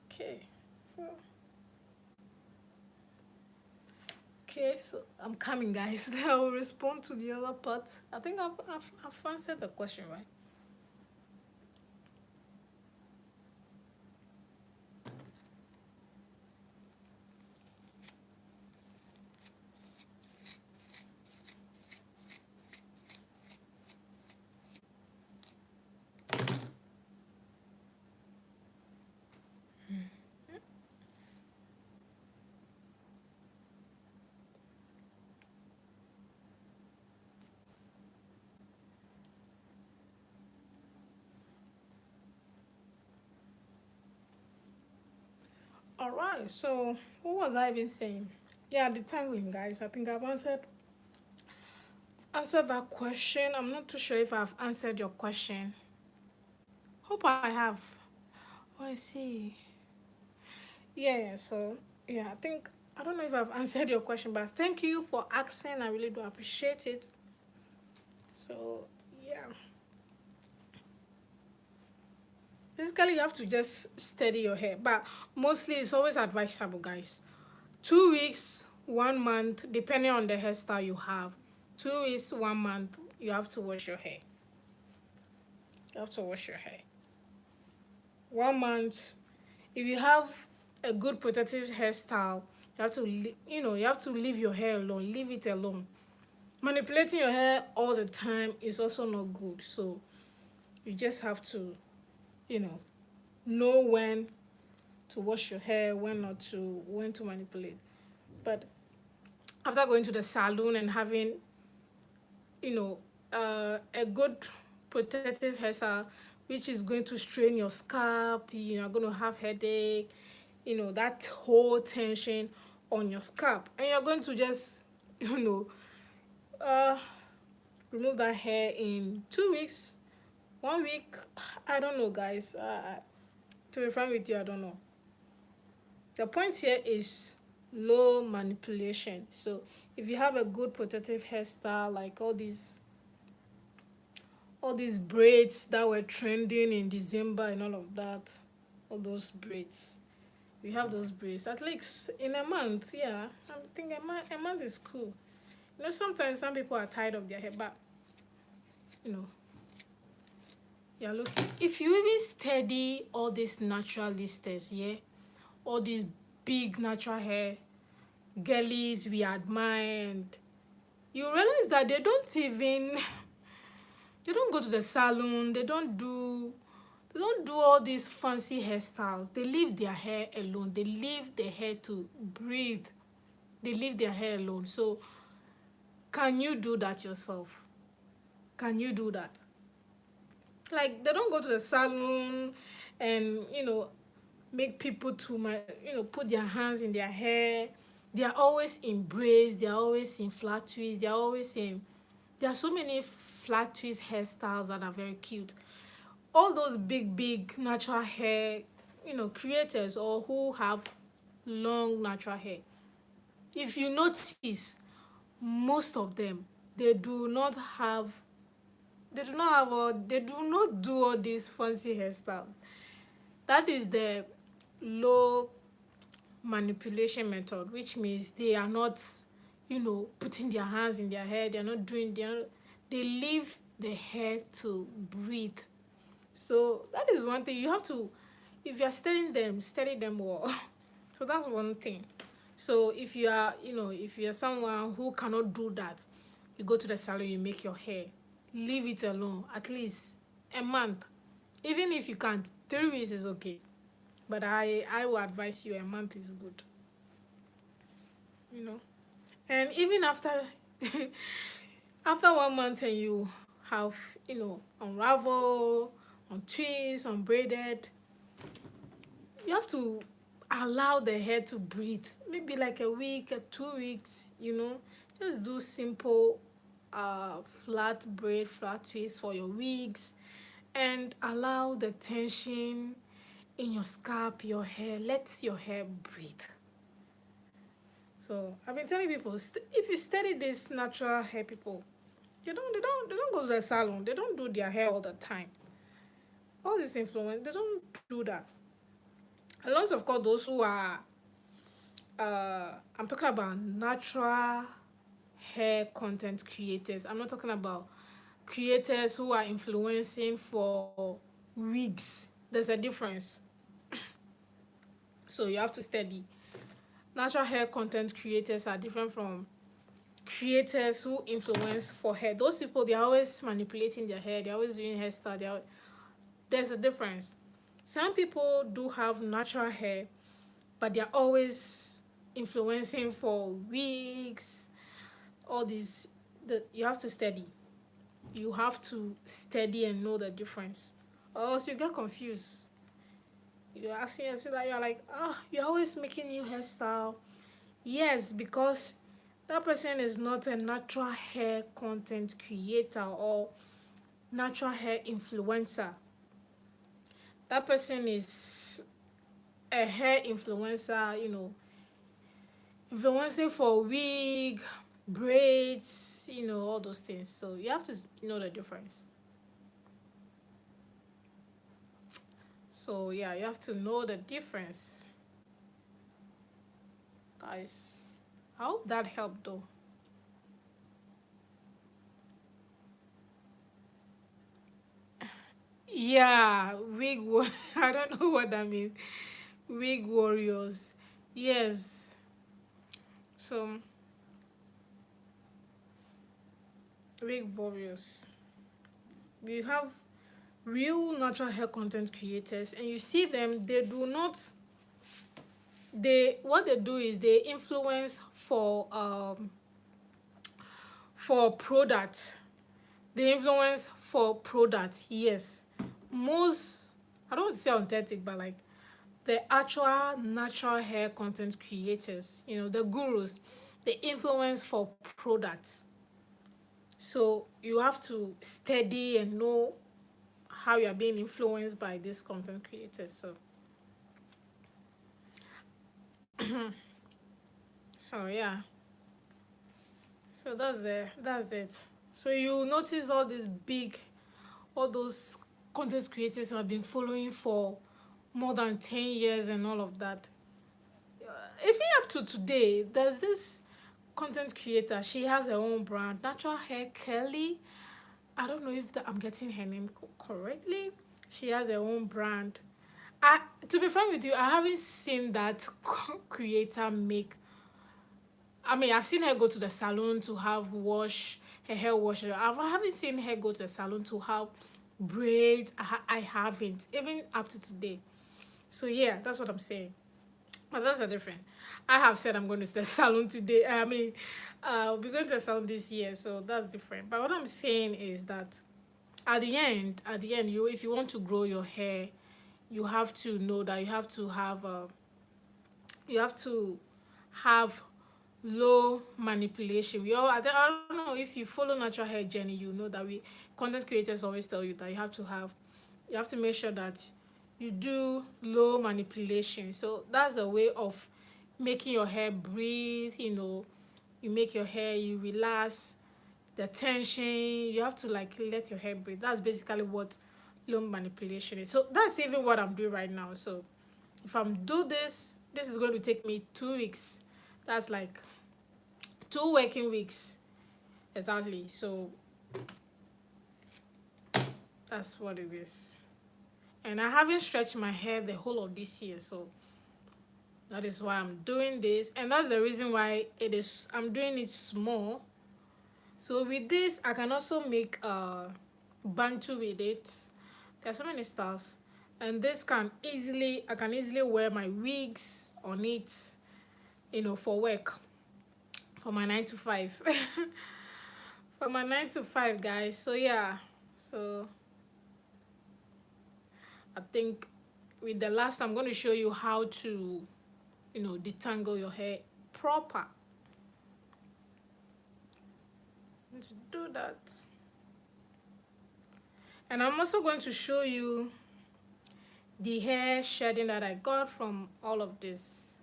okay, so Okay, so I'm coming, guys. I will respond to the other part. I think I've answered the question, right? All right. So what was I even saying? Yeah, detangling, guys. I think I've answered that question. I'm not too sure if I've answered your question. Hope I have. Oh, I see. Yeah. So yeah, I think I don't know if I've answered your question, but thank you for asking. I really do appreciate it. So yeah. Basically, you have to just steady your hair, but mostly it's always advisable, guys. 2 weeks, 1 month, depending on the hairstyle you have. 2 weeks, 1 month, you have to wash your hair. You have to wash your hair. 1 month, if you have a good protective hairstyle, you have to, you have to leave your hair alone. Leave it alone. Manipulating your hair all the time is also not good. So you just have to, you know when to wash your hair, when to manipulate. But after going to the salon and having, a good protective hairstyle, which is going to strain your scalp, you're going to have headache, that whole tension on your scalp, and you're going to just, uh, remove that hair in 2 weeks, 1 week. I don't know, guys. To be frank with you, I don't know. The point here is low manipulation. So if you have a good protective hairstyle, like all these braids that were trending in December and all of that, all those braids, you have those braids at least in a month. Yeah, I think a month is cool. Sometimes some people are tired of their hair, but you know yeah, look, if you even study all these naturalistas, yeah, all these big natural hair girlies we admire, and you realize that they don't go to the salon, they don't do all these fancy hairstyles. They leave their hair alone. They leave their hair to breathe. They leave their hair alone. So can you do that yourself? Can you do that? Like, they don't go to the salon and make people to put their hands in their hair. They are always in braids. They are always in flat twists. There are so many flat twist hairstyles that are very cute. All those big natural hair, creators, or who have long natural hair, if you notice, most of them, they do not do all these fancy hairstyles. That is the low manipulation method, which means they are not, putting their hands in their hair. They leave the hair to breathe. So that is one thing you have to, if you're studying them, study them well. So that's one thing. So if you're someone who cannot do that, you go to the salon, you make your hair, leave it alone at least a month. Even if you can't, 3 weeks is okay. But I will advise you a month is good. And even after after 1 month, and you have unravel, untwist, unbraided, you have to allow the hair to breathe, maybe like a week or 2 weeks. Just do simple flat braid, flat twist for your wigs, and allow the tension in your scalp, your hair. Let your hair breathe. So I've been telling people, if you study this natural hair people, they don't go to the salon. They don't do their hair all the time. All this influence, they don't do that. Unless, of course, those who are I'm talking about natural hair content creators. I'm not talking about creators who are influencing for wigs. There's a difference. So you have to study. Natural hair content creators are different from creators who influence for hair. Those people, they're always manipulating their hair, they're always doing hairstyle. There's a difference. Some people do have natural hair, but they're always influencing for wigs, all these. You have to study. You have to study and know the difference, or else you get confused. You're asking yourself that you're like, you're always making new hairstyle. Yes, because that person is not a natural hair content creator or natural hair influencer. That person is a hair influencer, influencing for wig, braids, all those things. So you have to know the difference. So yeah, you have to know the difference, guys. I hope that helped though. Yeah, I don't know what that means. Wig warriors. Yes. So wig warriors. We have real natural hair content creators, and you see them, they do not, they what they do is they influence for product. They influence for product, yes. Most, I don't want to say authentic, but like the actual natural hair content creators, the gurus, they influence for products. So you have to study and know how you are being influenced by these content creators. So yeah. So that's it. So you notice all those content creators have been following for more than 10 years and all of that. Even up to today, there's this content creator. She has her own brand, Natural Hair Kelly. I don't know if I'm getting her name correctly. She has her own brand. To be frank with you, I haven't seen that creator make. I mean, I've seen her go to the salon to have her hair washed. I haven't seen her go to the salon to have braids. I haven't, even up to today. So yeah, that's what I'm saying. But that's a different. I have said I'm going to the salon today. I mean, we're going to the salon this year, so that's different. But what I'm saying is that at the end, you if you want to grow your hair, you have to know that you have to have low manipulation. I don't know if you follow natural hair journey, you know that we content creators always tell you that you have to make sure that you do low manipulation. So that's a way of making your hair breathe. You make your hair, you relax the tension. You have to like let your hair breathe. That's basically what low manipulation is. So that's even what I'm doing right now. So if I'm do this is going to take me 2 weeks. That's like 2 working weeks exactly. So that's what it is. And I haven't stretched my hair the whole of this year, so that is why I'm doing this, and that's the reason why I'm doing it small. So with this I can also make bantu with it. There's so many styles, and I can easily wear my wigs on it, for work, for my 9 to 5. For my 9 to 5, guys. So yeah, so I think with the last I'm going to show you how to detangle your hair proper. To do that, and I'm also going to show you the hair shedding that I got from all of this.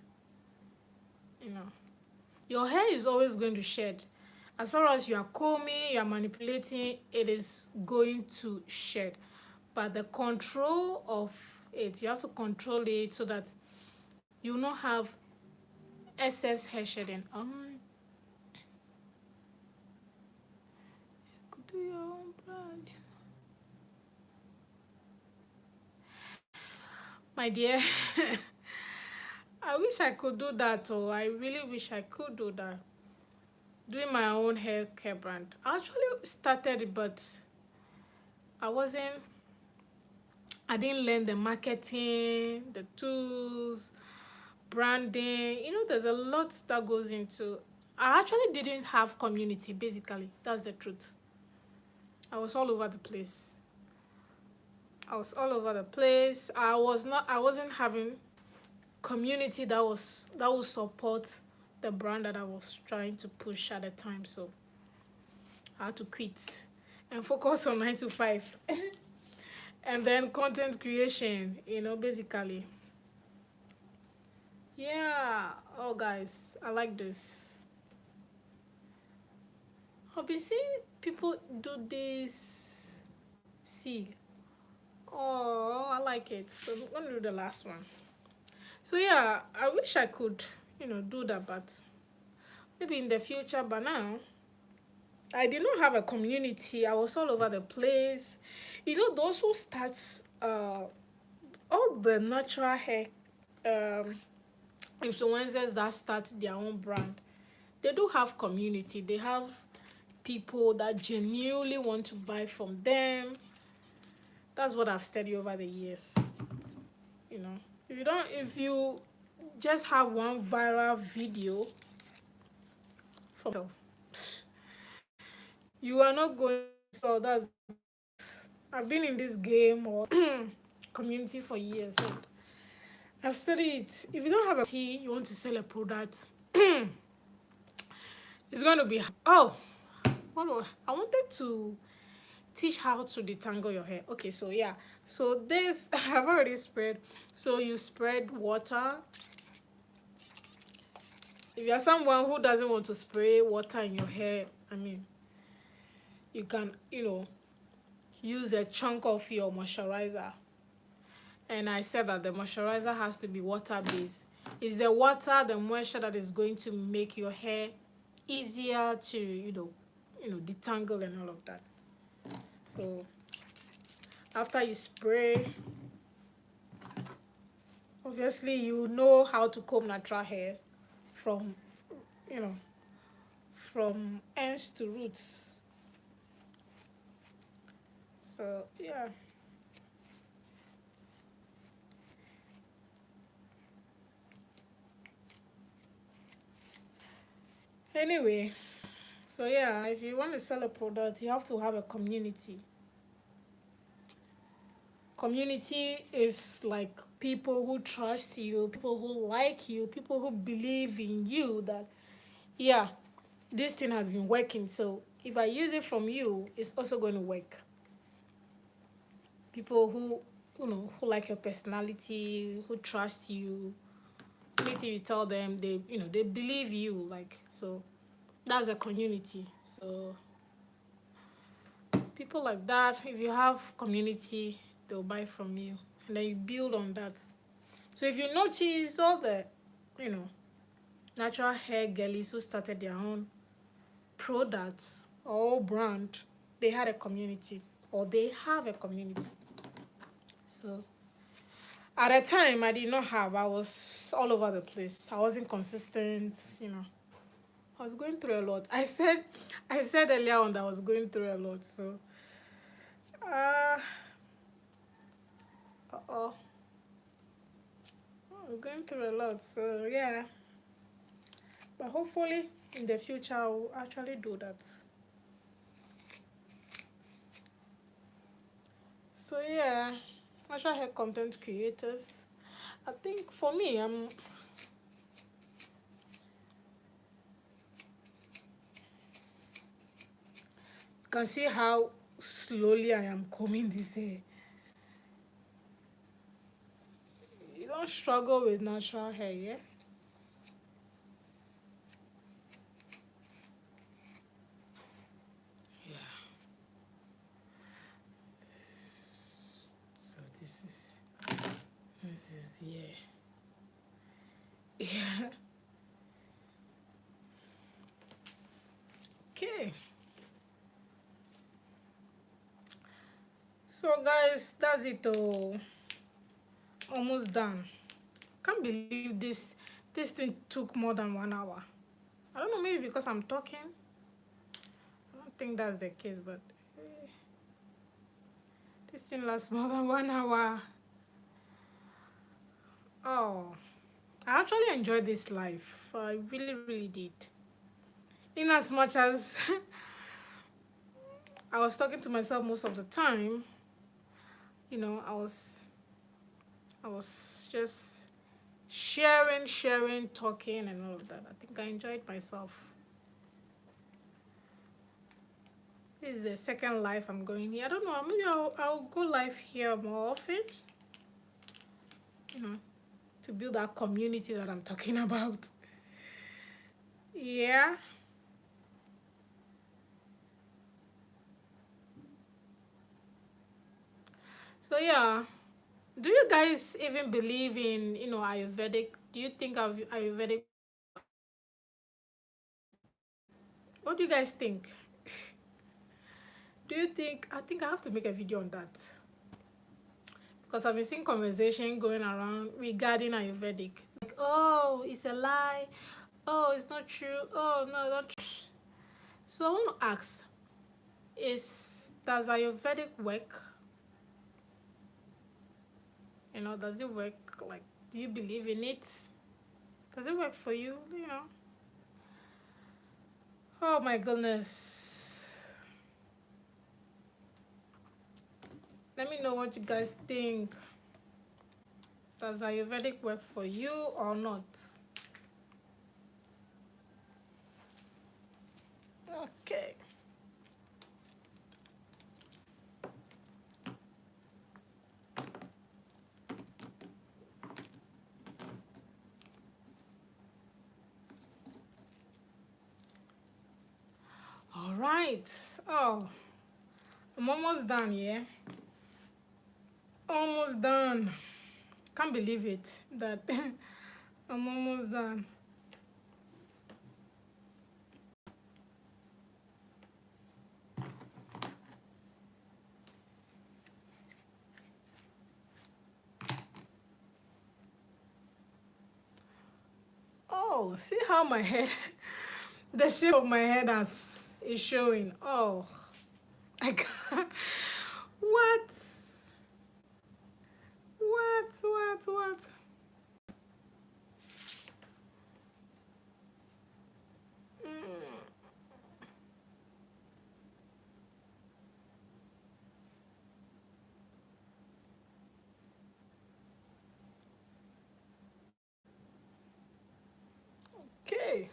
Your hair is always going to shed. As far as you are combing, you are manipulating, it is going to shed. But the control of it, you have to control it so that you will not have excess hair shedding. You could do your own brand. My dear, I wish I could do that, or I really wish I could do that. Doing my own hair care brand. I actually started it, but I wasn't, I didn't learn the marketing, the tools, branding. You know, there's a lot that goes into. I actually didn't have community, basically. That's the truth. I was all over the place. I was all over the place. I wasn't having community that would support the brand that I was trying to push at the time. So I had to quit and focus on 9 to 5. And then content creation, you know, basically. Yeah. Oh guys, I like this. I've been seeing people do this. See. Oh, I like it. So I'm gonna do the last one. So yeah, I wish I could, you know, do that, but maybe in the future. But now I did not have a community. I was all over the place. You know, those who start all the natural hair um influencers that start their own brand, they do have community. They have people that genuinely want to buy from them. That's what I've studied over the years. You know, if you just have one viral video from, you are not going. So that's, I've been in this game or community for years, and I've studied it. If you don't have a tea, you want to sell a product, it's going to be, oh, I wanted to teach how to detangle your hair. Okay, so yeah, so this I've already spread. So you spread water. If you're someone who doesn't want to spray water in your hair, I mean, you can, you know, use a chunk of your moisturizer. And I said that the moisturizer has to be water based. It's the water, the moisture that is going to make your hair easier to, detangle and all of that. So after you spray, obviously you know how to comb natural hair from, from ends to roots. So yeah. Anyway, so yeah, if you want to sell a product, you have to have a community. Community is like people who trust you, people who like you, people who believe in you that, yeah, this thing has been working. So if I use it from you, it's also going to work. People who, who like your personality, who trust you. Anything you tell them, they believe you. Like, so that's a community. So people like that, if you have community, they'll buy from you, and then you build on that. So if you notice all the, natural hair girlies who started their own products or brand, they had a community, or they have a community. So at a time I did not have. I was all over the place. I wasn't consistent, I was going through a lot. I said earlier on that I was going through a lot. So I'm going through a lot. So yeah. But hopefully in the future I will actually do that. So yeah, natural hair content creators. I think for me, you can see how slowly I am combing this hair. You don't struggle with natural hair, yeah? Yeah. So this is yeah. Yeah. So guys, that's it. Oh, almost done. Can't believe this thing took more than 1 hour. I don't know, maybe because I'm talking. I don't think that's the case, but this thing lasts more than 1 hour. Oh, I actually enjoyed this life. I really, really did. In as much as I was talking to myself most of the time, you know, I was just sharing, talking, and all of that. I think I enjoyed myself. This is the second live I'm going here. I don't know. Maybe I'll go live here more often. You know, to build that community that I'm talking about. Yeah. So yeah, do you guys even believe in, you know, Ayurvedic? Do you think of Ayurvedic? What do you guys think? Do you think? I think I have to make a video on that because I've been seeing conversation going around regarding Ayurvedic. Like, oh, it's a lie. Oh, it's not true. Oh, no, not true. So I want to ask: does Ayurvedic work? You know, does it work? Like, do you believe in it? Does it work for you? You know? Oh my goodness. Let me know what you guys think. Does Ayurvedic work for you or not? Okay. All right. Oh, I'm almost done, yeah? Almost done. Can't believe it that I'm almost done. Oh, see how my head, the shape of my head is showing. Oh, I can't. What? What? Mm, okay.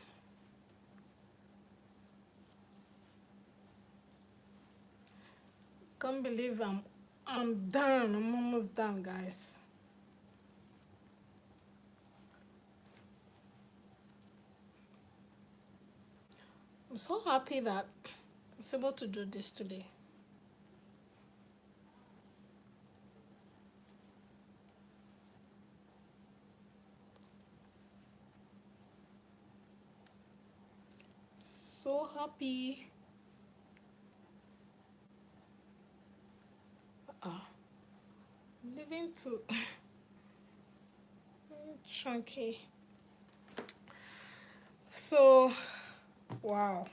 Can't believe I'm done. I'm almost done, guys. I'm so happy that I was able to do this today. So happy. I'm living to chunky. So, wow.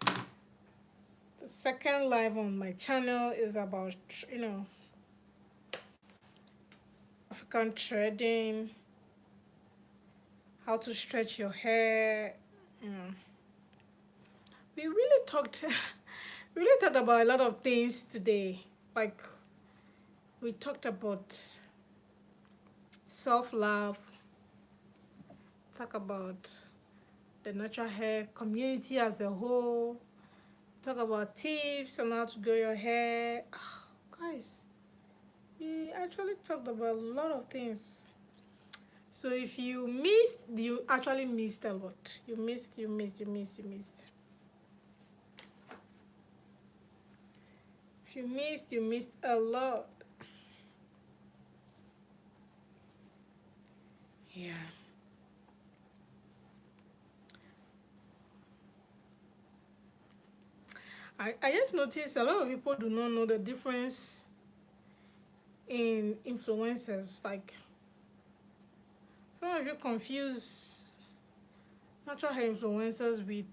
The second live on my channel is about, you know, African threading, how to stretch your hair. You know, we really talked, really talked about a lot of things today. Like, we talked about self-love, talk about the natural hair community as a whole, talk about tips on how to grow your hair. Oh, guys, we actually talked about a lot of things. So if you missed, you actually missed a lot. You missed. If you missed, you missed a lot. Yeah. I just noticed a lot of people do not know the difference in influencers. Like, some of you confuse natural hair influencers with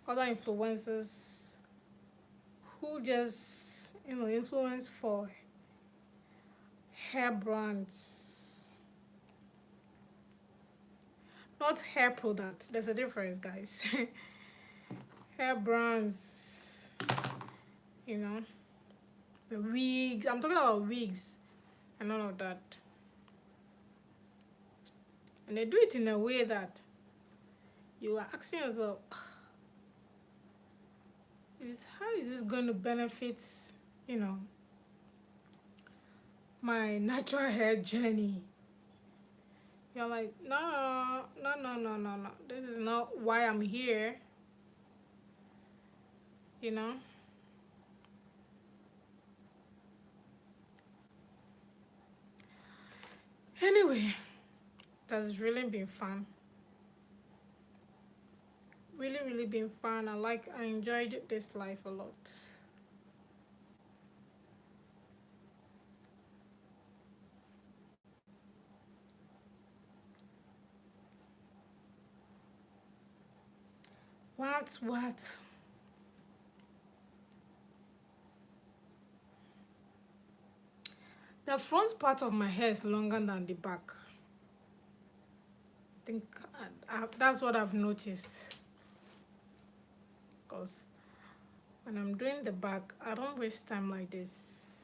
other influencers who just, influence for hair brands, not hair products. There's a difference, guys. Hair brands, you know, the wigs. I'm talking about wigs and all of that. And they do it in a way that you are asking yourself, how is this going to benefit, my natural hair journey? You're like, no, no, no, no, no, no. This is not why I'm here, you know? Anyway, it has really been fun. Really, really been fun. I enjoyed this life a lot. What? The front part of my hair is longer than the back. I think that's what I've noticed. Because when I'm doing the back, I don't waste time like this.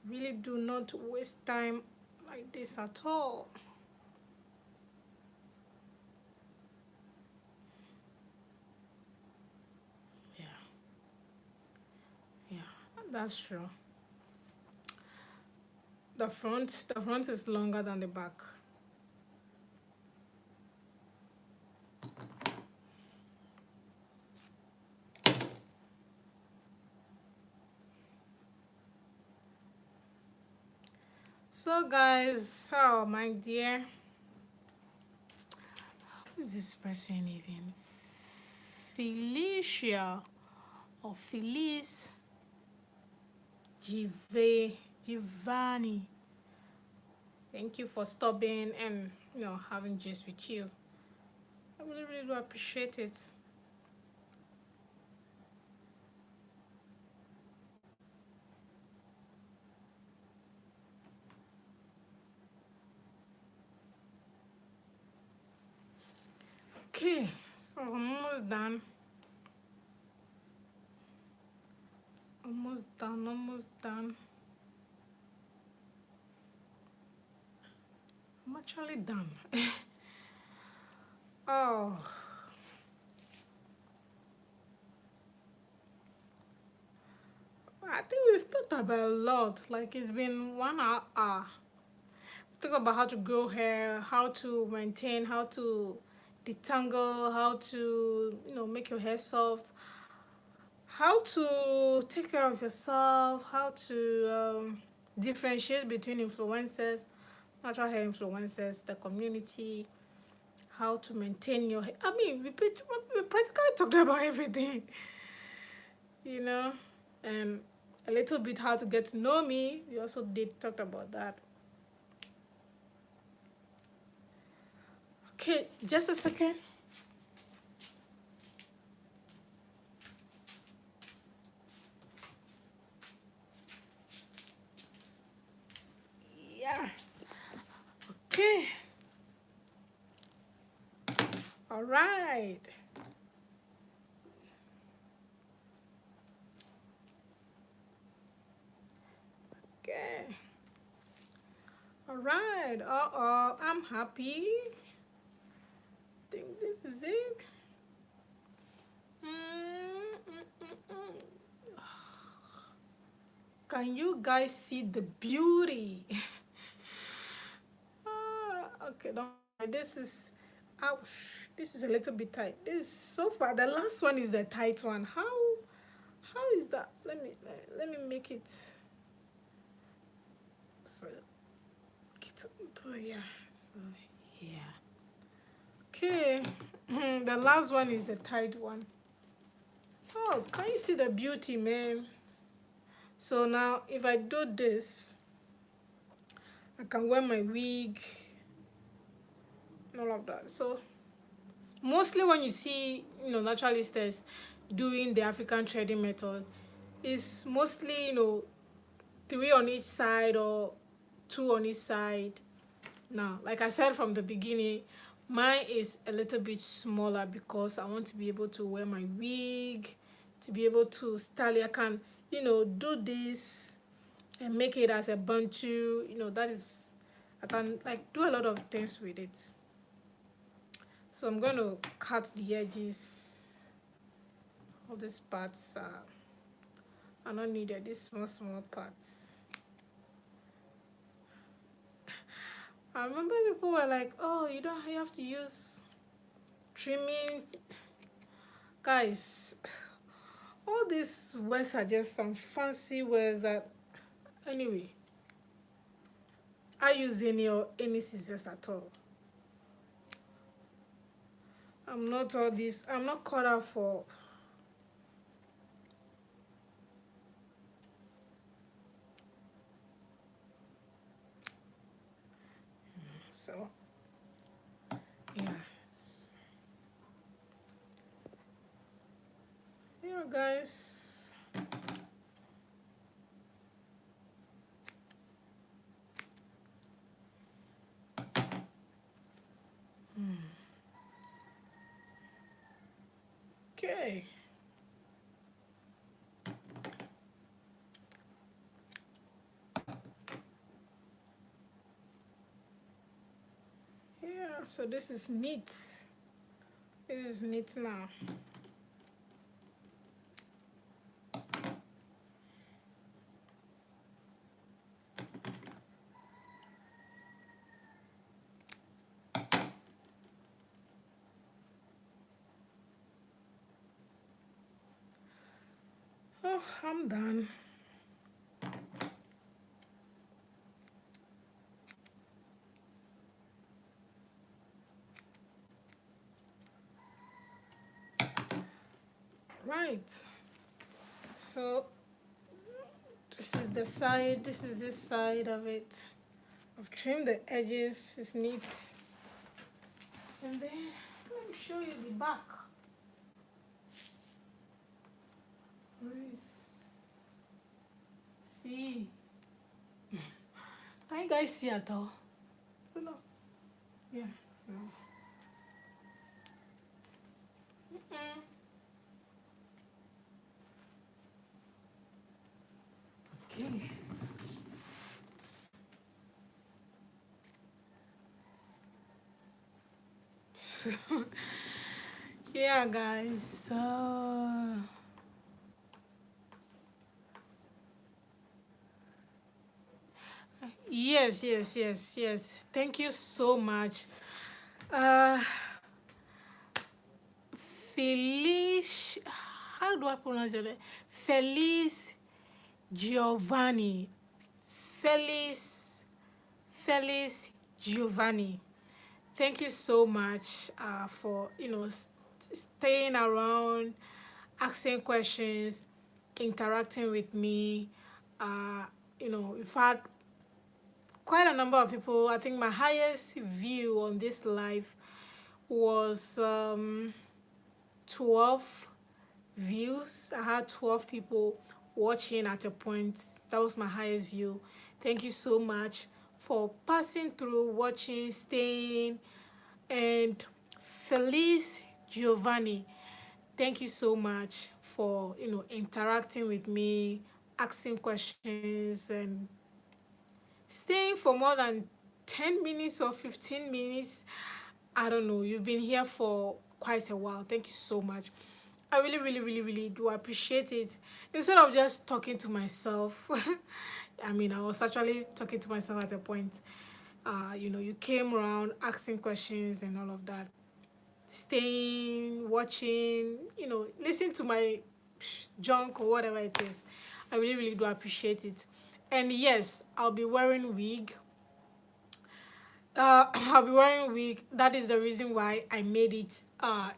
Really do not waste time like this at all. Yeah, that's true. The front is longer than the back. So guys, my dear, who is this person even? Felicia or Felice Giovanni. Thank you for stopping and having gist with you. I really, really do appreciate it. Okay, so I'm almost done. Almost done. I'm actually done. Oh. I think we've talked about a lot. Like, it's been 1 hour. We talked about how to grow hair, how to maintain, how to detangle, how to, make your hair soft, how to take care of yourself, how to differentiate between influencers, natural hair influencers, the community, how to maintain your hair. I mean, we practically talked about everything, and a little bit how to get to know me. We also did talk about that. Okay, just a second. Yeah. Okay. All right. Okay. All right. I'm happy. I think this is it. Can you guys see the beauty? Okay, don't. This is, ouch. This is a little bit tight. This so far the last one is the tight one. How is that? Let me make it. So yeah. So yeah. Okay. The last one is the tied one. Oh, can you see the beauty, man? So now if I do this, I can wear my wig and all of that. So mostly when you see, naturalists doing the African threading method, it's mostly, 3 on each side or 2 on each side. Now, like I said from the beginning, mine is a little bit smaller because I want to be able to wear my wig, to be able to style. I can, do this and make it as a bantu. That is, I can like do a lot of things with it. So I'm going to cut the edges. All these parts are not needed. These small parts. I remember people were like, "Oh, you have to use trimming." Guys, all these words are just some fancy words that, anyway, I use any scissors at all. I'm not all this. I'm not cut out for. So, yeah. Yeah, guys. Okay. Yeah, so this is neat. This is neat now. Oh, I'm done. Right. So this is the side. This is this side of it. I've trimmed the edges. It's neat. And then let me show you the back. Nice. See. Can you guys see at all? No. Yeah. So. Okay. Yeah, guys. So. Yes. Thank you so much. Felice, how do I pronounce your name? Felice Giovanni. Felice, Felice Giovanni. Thank you so much for, staying around, asking questions, interacting with me. We've had quite a number of people. I think my highest view on this live was 12 views. I had 12 people watching at a point. That was my highest view. Thank you so much for passing through, watching, staying. And Felice Giovanni, thank you so much for interacting with me, asking questions, and staying for more than 10 minutes or 15 minutes. I don't know. You've been here for quite a while. Thank you so much. I really do appreciate it. Instead of just talking to myself, I mean, I was actually talking to myself at a point. You came around asking questions and all of that. Staying, watching, listen to my junk or whatever it is. I really do appreciate it. And yes, I'll be wearing wig. I'll be wearing wig. That is the reason why I made it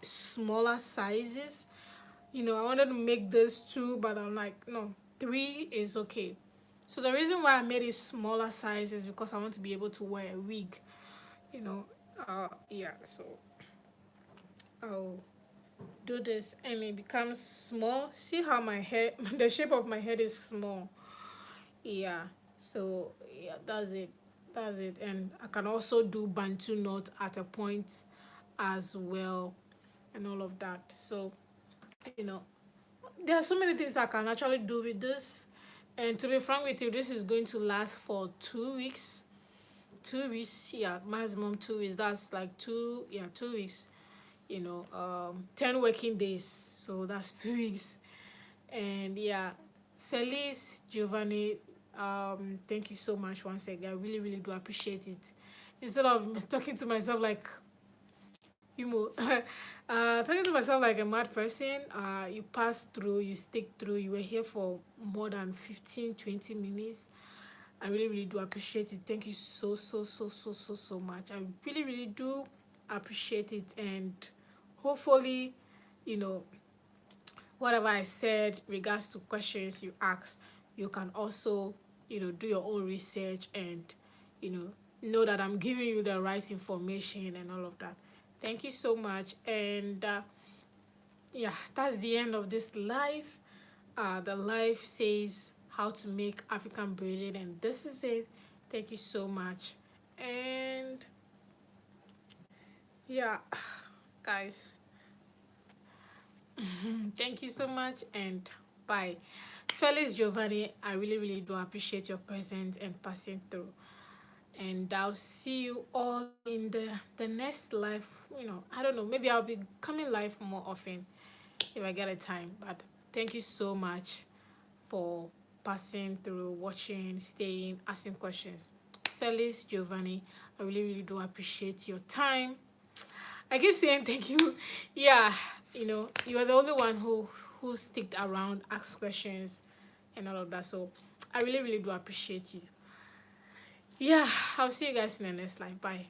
smaller sizes. You know, I wanted to make this two, but I'm like, no, three is okay. So the reason why I made it smaller size is because I want to be able to wear a wig. You know, yeah. So I'll do this, and it becomes small. See how my hair, the shape of my head is small. Yeah. So yeah, that's it. That's it. And I can also do bantu knot at a point as well, and all of that. So you know, there are so many things I can actually do with this. And to be frank with you, this is going to last for 2 weeks. 2 weeks, yeah, maximum 2 weeks. That's like 2 weeks. 10 working days. So that's 2 weeks. And yeah, Felice Giovanni, thank you so much once again. I really, really do appreciate it. Instead of talking to myself like talking to myself like a mad person, you pass through, you stick through, you were here for more than 15-20 minutes. I really, really do appreciate it. Thank you so, so, so, so, so, so much. I really, really do appreciate it. And hopefully, you know, whatever I said regards to questions you asked, you can also, do your own research and, know that I'm giving you the right information and all of that. Thank you so much. And yeah, that's the end of this live. The live says how to make African braided, and this is it. Thank you so much. And yeah, guys, thank you so much, and bye. Felix Giovanni, I really, really do appreciate your presence and passing through. And I'll see you all in the next live. I don't know, maybe I'll be coming live more often if I get a time. But thank you so much for passing through, watching, staying, asking questions. Felix Giovanni, I really, really do appreciate your time. I keep saying thank you. Yeah, you are the only one who sticked around, asked questions, and all of that. So I really, really do appreciate you. Yeah, I'll see you guys in the next live. Bye.